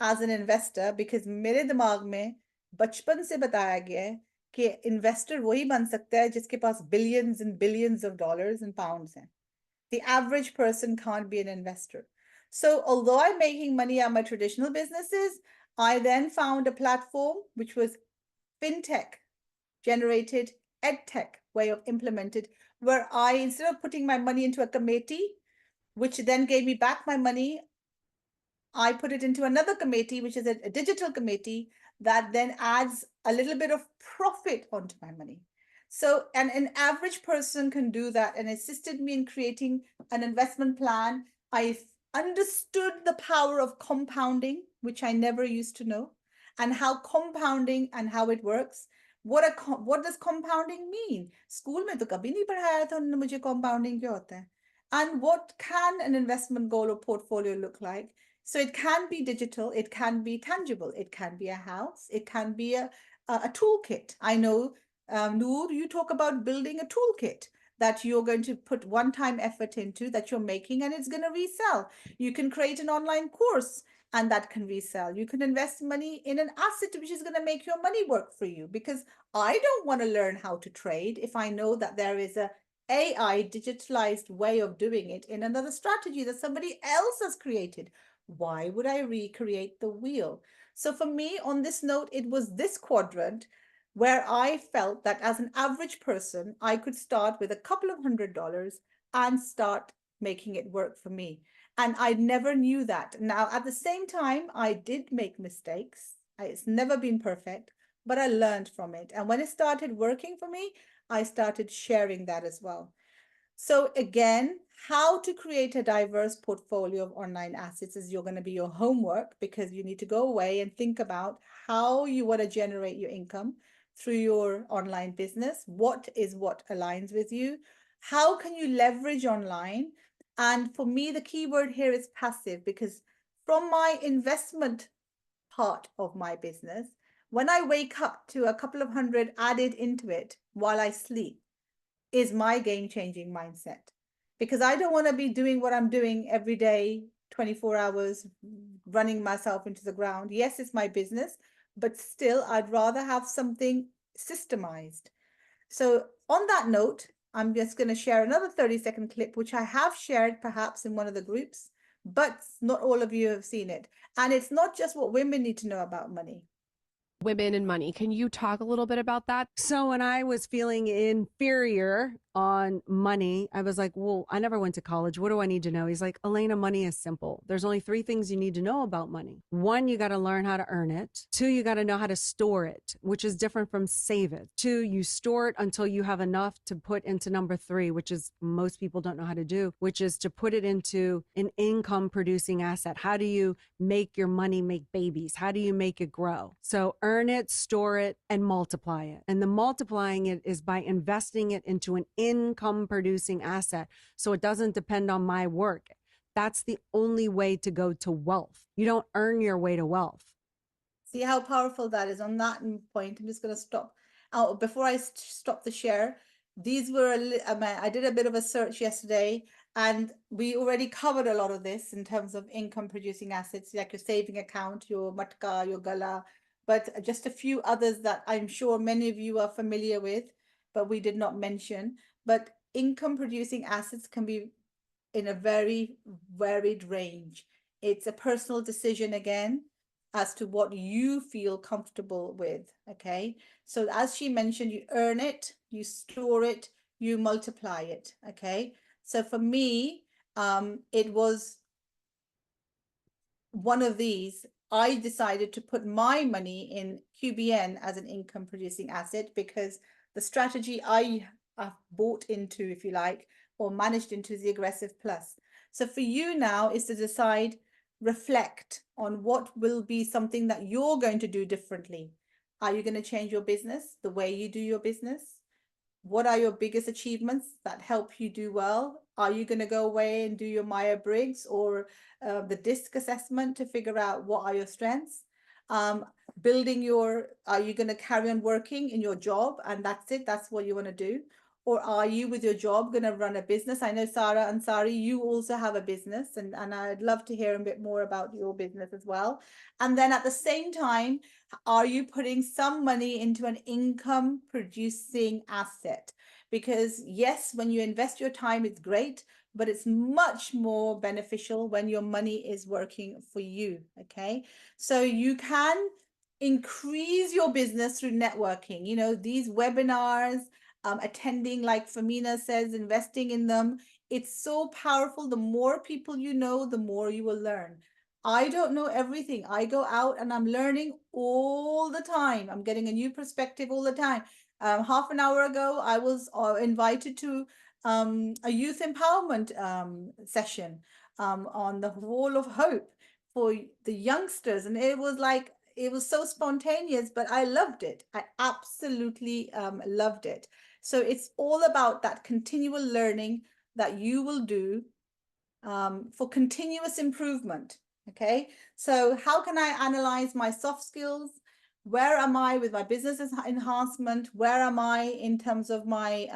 as an investor, because मेरे दिमाग में बचपन से बताया गया है कि investor वही बन सकता है जिसके पास billions and billions of dollars and pounds हैं. The average person can't be an investor. So although I'm making money at my traditional businesses, I then found a platform which was fintech generated edtech way of implemented, where I, instead of putting my money into a committee, which then gave me back my money, I put it into another committee, which is a digital committee that then adds a little bit of profit onto my money. So, and an average person can do that, and assisted me in creating an investment plan. I understood the power of compounding, which I never used to know, and how compounding and how it works. What does compounding mean? School में तो कभी नहीं पढ़ाया था उन्होंने मुझे compounding क्या होता है. And what can an investment goal or portfolio look like? So it can be digital, it can be tangible, it can be a house, it can be a toolkit. I know, Noor, you talk about building a toolkit that you're going to put one-time effort into, that you're making, and it's going to resell. You can create an online course and that can resell. You can invest money in an asset which is going to make your money work for you, because I don't want to learn how to trade if I know that there is a AI digitalized way of doing it in another strategy that somebody else has created. Why would I recreate the wheel? So for me, on this note, it was this quadrant where I felt that as an average person, I could start with a couple of $100 and start making it work for me. And I never knew that. Now, at the same time, I did make mistakes. It's never been perfect, but I learned from it. And when it started working for me, I started sharing that as well. So again, how to create a diverse portfolio of online assets is going to be your homework, because you need to go away and think about how you want to generate your income through your online business. What aligns with you? How can you leverage online? And for me, the key word here is passive, because from my investment part of my business, when I wake up to a couple of hundred added into it while I sleep, is my game-changing mindset. Because I don't want to be doing what I'm doing every day, 24 hours, running myself into the ground. Yes, it's my business, but still, I'd rather have something systemized. So on that note, I'm just going to share another 30-second clip, which I have shared perhaps in one of the groups, but not all of you have seen it. And it's not just what women need to know about money. Women and money. Can you talk a little bit about that? So when I was feeling inferior on money, I was like, well, I never went to college. What do I need to know? He's like, Elena, money is simple. There's only 3 things you need to know about money. 1, you got to learn how to earn it. 2, you got to know how to store it, which is different from save it. 2, you store it until you have enough to put into number 3, which is most people don't know how to do, which is to put it into an income producing asset. How do you make your money make babies? How do you make it grow? So earn it, store it, and multiply it. And the multiplying it is by investing it into an income producing asset, so it doesn't depend on my work. That's the only way to go to wealth. You don't earn your way to wealth. See how powerful that is. On that point, I'm just going to stop. Before I stop the share, these were, I did a bit of a search yesterday, and we already covered a lot of this in terms of income producing assets, like your saving account, your matka, your gala, but just a few others that I'm sure many of you are familiar with, but we did not mention. But income producing assets can be in a very varied range. It's a personal decision again as to what you feel comfortable with. Okay, so as she mentioned, you earn it, you store it, you multiply it. Okay, so for me, it was one of these. I decided to put my money in QBN as an income producing asset, because the strategy I have bought into, if you like, or managed into, is the aggressive plus. So for you now is to decide, reflect on what will be something that you're going to do differently. Are you going to change your business, the way you do your business? What are your biggest achievements that help you do well? Are you going to go away and do your Myers-Briggs or the DISC assessment to figure out what are your strengths? Are you going to carry on working in your job and that's it? That's what you want to do? Or are you, with your job, going to run a business? I know, Sarah Ansari, you also have a business, and I'd love to hear a bit more about your business as well. And then at the same time, are you putting some money into an income producing asset? Because yes, when you invest your time, it's great, but it's much more beneficial when your money is working for you. Okay, so you can increase your business through networking. You know, these webinars, attending, like Femina says, investing in them. It's so powerful. The more people you know, the more you will learn. I don't know everything. I go out and I'm learning all the time. I'm getting a new perspective all the time. Half an hour ago, I was invited to a youth empowerment session on the Wall of Hope for the youngsters. And it was like, it was so spontaneous, but I loved it. I absolutely loved it. So it's all about that continual learning that you will do for continuous improvement. Okay, so how can I analyze my soft skills? Where am I with my business enhancement? Where am I in terms of my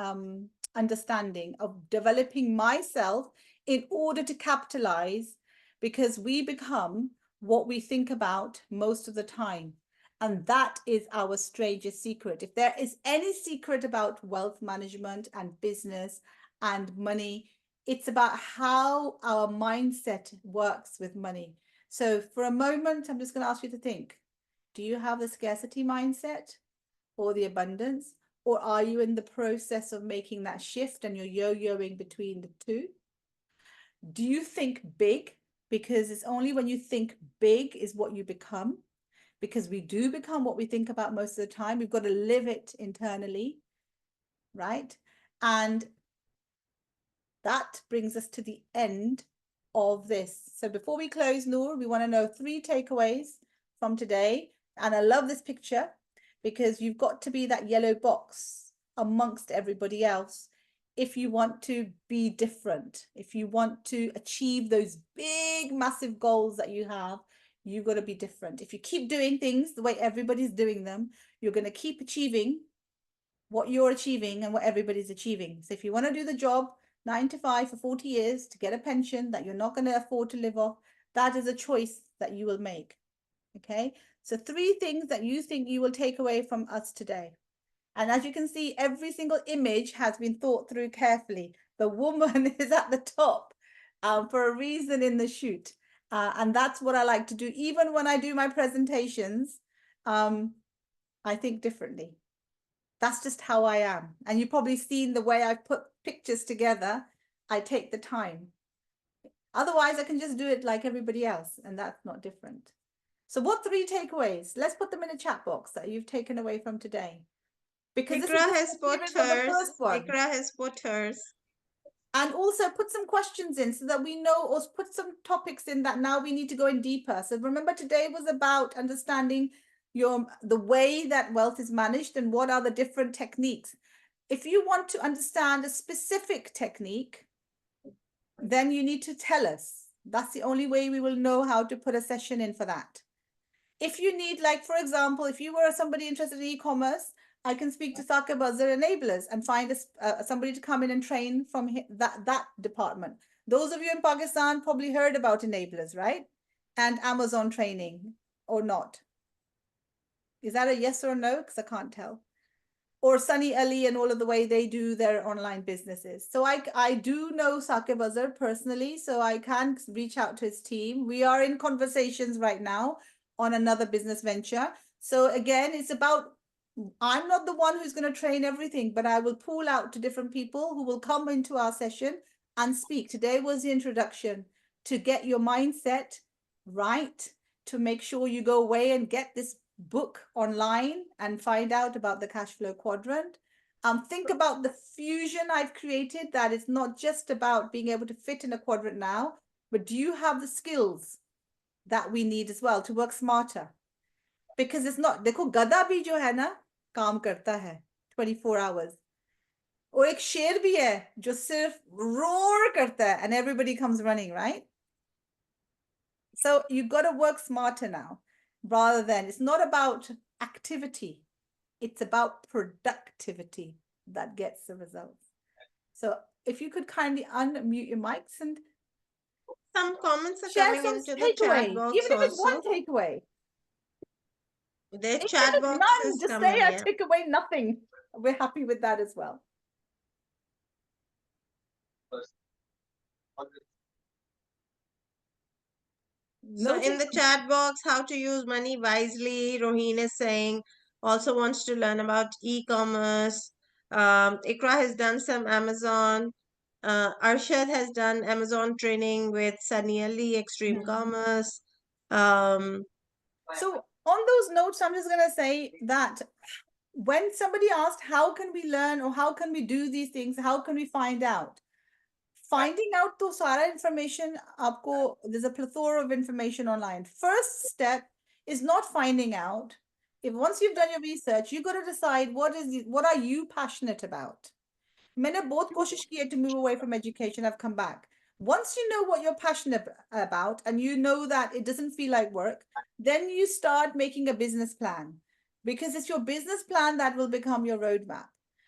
understanding of developing myself in order to capitalize? Because we become what we think about most of the time. And that is our strangest secret. If there is any secret about wealth management and business and money, it's about how our mindset works with money. So for a moment, I'm just going to ask you to think, do you have the scarcity mindset or the abundance? Or are you in the process of making that shift and you're yo-yoing between the two? Do you think big? Because it's only when you think big is what you become. Because we do become what we think about most of the time. We've got to live it internally, right? And that brings us to the end of this. So before we close, Noor, we want to know 3 takeaways from today. And I love this picture because you've got to be that yellow box amongst everybody else if you want to be different, if you want to achieve those big, massive goals that you have. You've got to be different. If you keep doing things the way everybody's doing them, you're going to keep achieving what you're achieving and what everybody's achieving. So if you want to do the job 9 to 5 for 40 years to get a pension that you're not going to afford to live off, that is a choice that you will make. Okay, so 3 things that you think you will take away from us today. And as you can see, every single image has been thought through carefully. The woman is at the top for a reason in the shoot. And that's what I like to do. Even when I do my presentations, I think differently. That's just how I am. And you've probably seen the way I've put pictures together. I take the time. Otherwise, I can just do it like everybody else, and that's not different. So what 3 takeaways? Let's put them in a chat box that you've taken away from today. Because Ikra has put hers. Ikra has put hers. And also put some questions in so that we know, or put some topics in that now we need to go in deeper. So remember, today was about understanding the way that wealth is managed and what are the different techniques. If you want to understand a specific technique, then you need to tell us. That's the only way we will know how to put a session in for that. If you need, like, for example, if you were somebody interested in e-commerce, I can speak to Saka Buzzer Enablers and find somebody to come in and train from that department. Those of you in Pakistan probably heard about Enablers, right? And Amazon training, or not? Is that a yes or no? Because I can't tell. Or Sunny Ali and all of the way they do their online businesses. So I do know Saqib Azhar personally, so I can reach out to his team. We are in conversations right now on another business venture. So again, it's about, I'm not the one who's going to train everything, but I will pull out to different people who will come into our session and speak. Today was the introduction to get your mindset right, to make sure you go away and get this book online and find out about the cash flow quadrant. Think about the fusion I've created, that it's not just about being able to fit in a quadrant now, but do you have the skills that we need as well to work smarter? Because it's not, देखो गधा भी जो है ना काम करता है 24 hours. और एक शेर भी है जो सिर्फ roar करता है and everybody comes running, right? So you've got to work smarter now. Rather than, it's not about activity, it's about productivity that gets the results. So if you could kindly unmute your mics and some comments are share coming some into the chat box, even if it's also. one takeaway. The Even chat if box none, is just coming. say I Yeah. took away nothing. We're happy with that as well. So in the chat box, how to use money wisely, Roheen is saying, also wants to learn about e-commerce. Ikra has done some Amazon. Arshad has done Amazon training with Sunny Ali, Extreme Commerce. So on those notes, I'm just going to say that when somebody asked, how can we learn or how can we do these things? How can we find out? Finding out to sara information, aapko, there's a plethora of information online. First step is not finding out. If once you've done your research, you got to decide what are you passionate about. मैंने बहुत कोशिश की to move away from education. I've come back. Once you know what you're passionate about and you know that it doesn't feel like work, then you start making a business plan, because it's your business plan that will become your roadmap.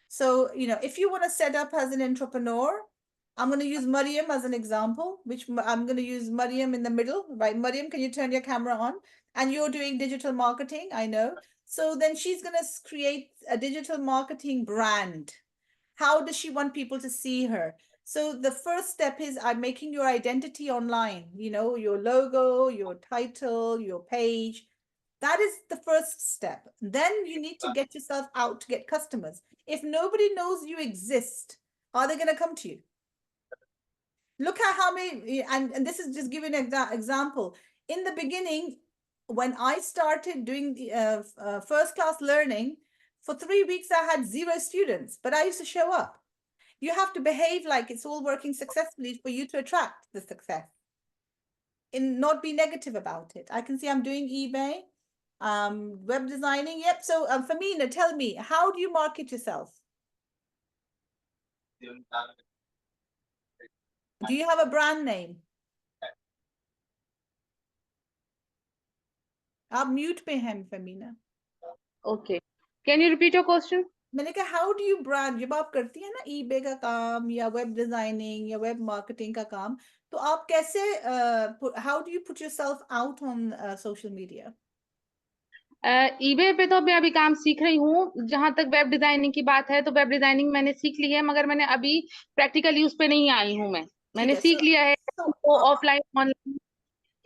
So, if you want to set up as an entrepreneur, I'm going to use Mariam as an example, which I'm going to use Mariam in the middle, right? Mariam, can you turn your camera on? And you're doing digital marketing, I know. So then she's going to create a digital marketing brand. How does she want people to see her? So the first step is I'm making your identity online, your logo, your title, your page. That is the first step. Then you need to get yourself out to get customers. If nobody knows you exist, are they going to come to you? Look at how many, and this is just giving an example. In the beginning, when I started doing the first class learning, for 3 weeks, I had 0 students, but I used to show up. You have to behave like it's all working successfully for you to attract the success. And not be negative about it. I can see I'm doing eBay, web designing. Yep. So Famina, tell me, how do you market yourself? Do you have a brand name? आप mute पे हैं Famina. Okay. Can you repeat your question? मैंने कहा how do you brand, जब आप करती हैं ना eBay का काम या web designing या web marketing का काम, तो आप कैसे how do you put yourself out on social media? EBay पे तो मैं अभी काम सीख रही हूँ. जहां तक वेब डिजाइनिंग की बात है तो वेब डिजाइनिंग मैंने सीख ली है, मगर मैंने अभी प्रैक्टिकली उस पे नहीं आई हूँ. मैंने सीख लिया है ऑफलाइन ऑनलाइन.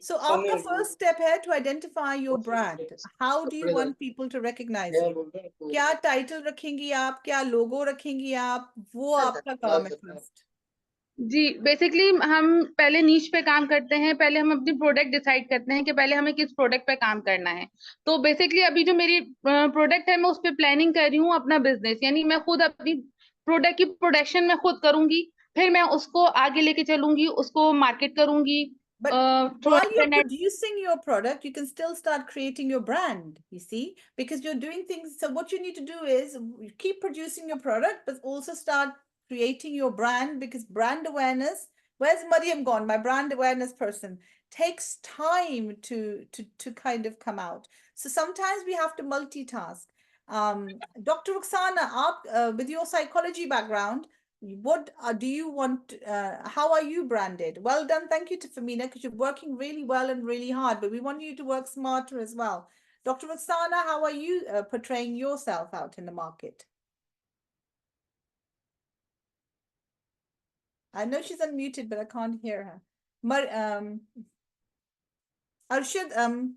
So आपका first step है to identify your brand. How do you want people to recognize you? क्या title रखेंगी आप, क्या logo रखेंगी आप, वो आपका काम है first. जी, बेसिकली हम पहले नीश पे काम करते हैं. पहले हम अपनी प्रोडक्ट डिसाइड करते हैं कि पहले हमें किस प्रोडक्ट पे काम करना है. तो बेसिकली अभी जो मेरी प्रोडक्ट है, मैं उस पे प्लानिंग कर रही हूँ अपना बिजनेस. यानी मैं खुद अपनी प्रोडक्ट की प्रोडक्शन मैं खुद करूंगी, फिर मैं उसको आगे लेके चलूंगी, उसको मार्केट करूंगी. But while you're producing your product, you can still start creating your brand, you see, because you're doing things. So what you need to do is keep producing your product, but also start creating your brand, because brand awareness, where's Mariam gone? My brand awareness person takes time to kind of come out. So sometimes we have to multitask. Dr. Roxana, with your psychology background, what do you want, how are you branded? Well done, thank you to Famina, because you're working really well and really hard, but we want you to work smarter as well. Dr. Roxana, how are you portraying yourself out in the market? I know she's unmuted, but I can't hear her. Arshad,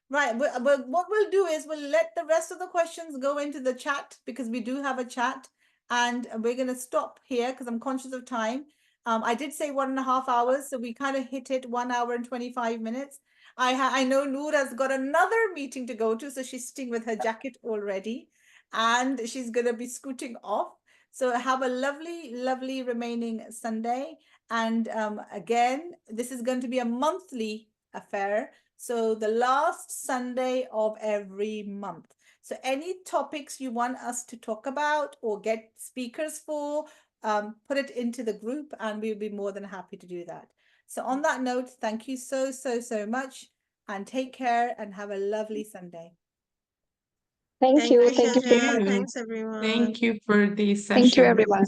right, but what we'll do is we'll let the rest of the questions go into the chat, because we do have a chat. And we're going to stop here because I'm conscious of time. I did say 1.5 hours, so we kind of hit it 1 hour and 25 minutes. I know Noor has got another meeting to go to, so she's sitting with her jacket already, and she's going to be scooting off. So have a lovely, lovely remaining Sunday. And again, this is going to be a monthly affair. So the last Sunday of every month. So any topics you want us to talk about or get speakers for, put it into the group and we'll be more than happy to do that. So on that note, thank you so much, and take care and have a lovely Sunday. Thank you. Thanks, everyone. Thank you for the session. Thank you, everyone.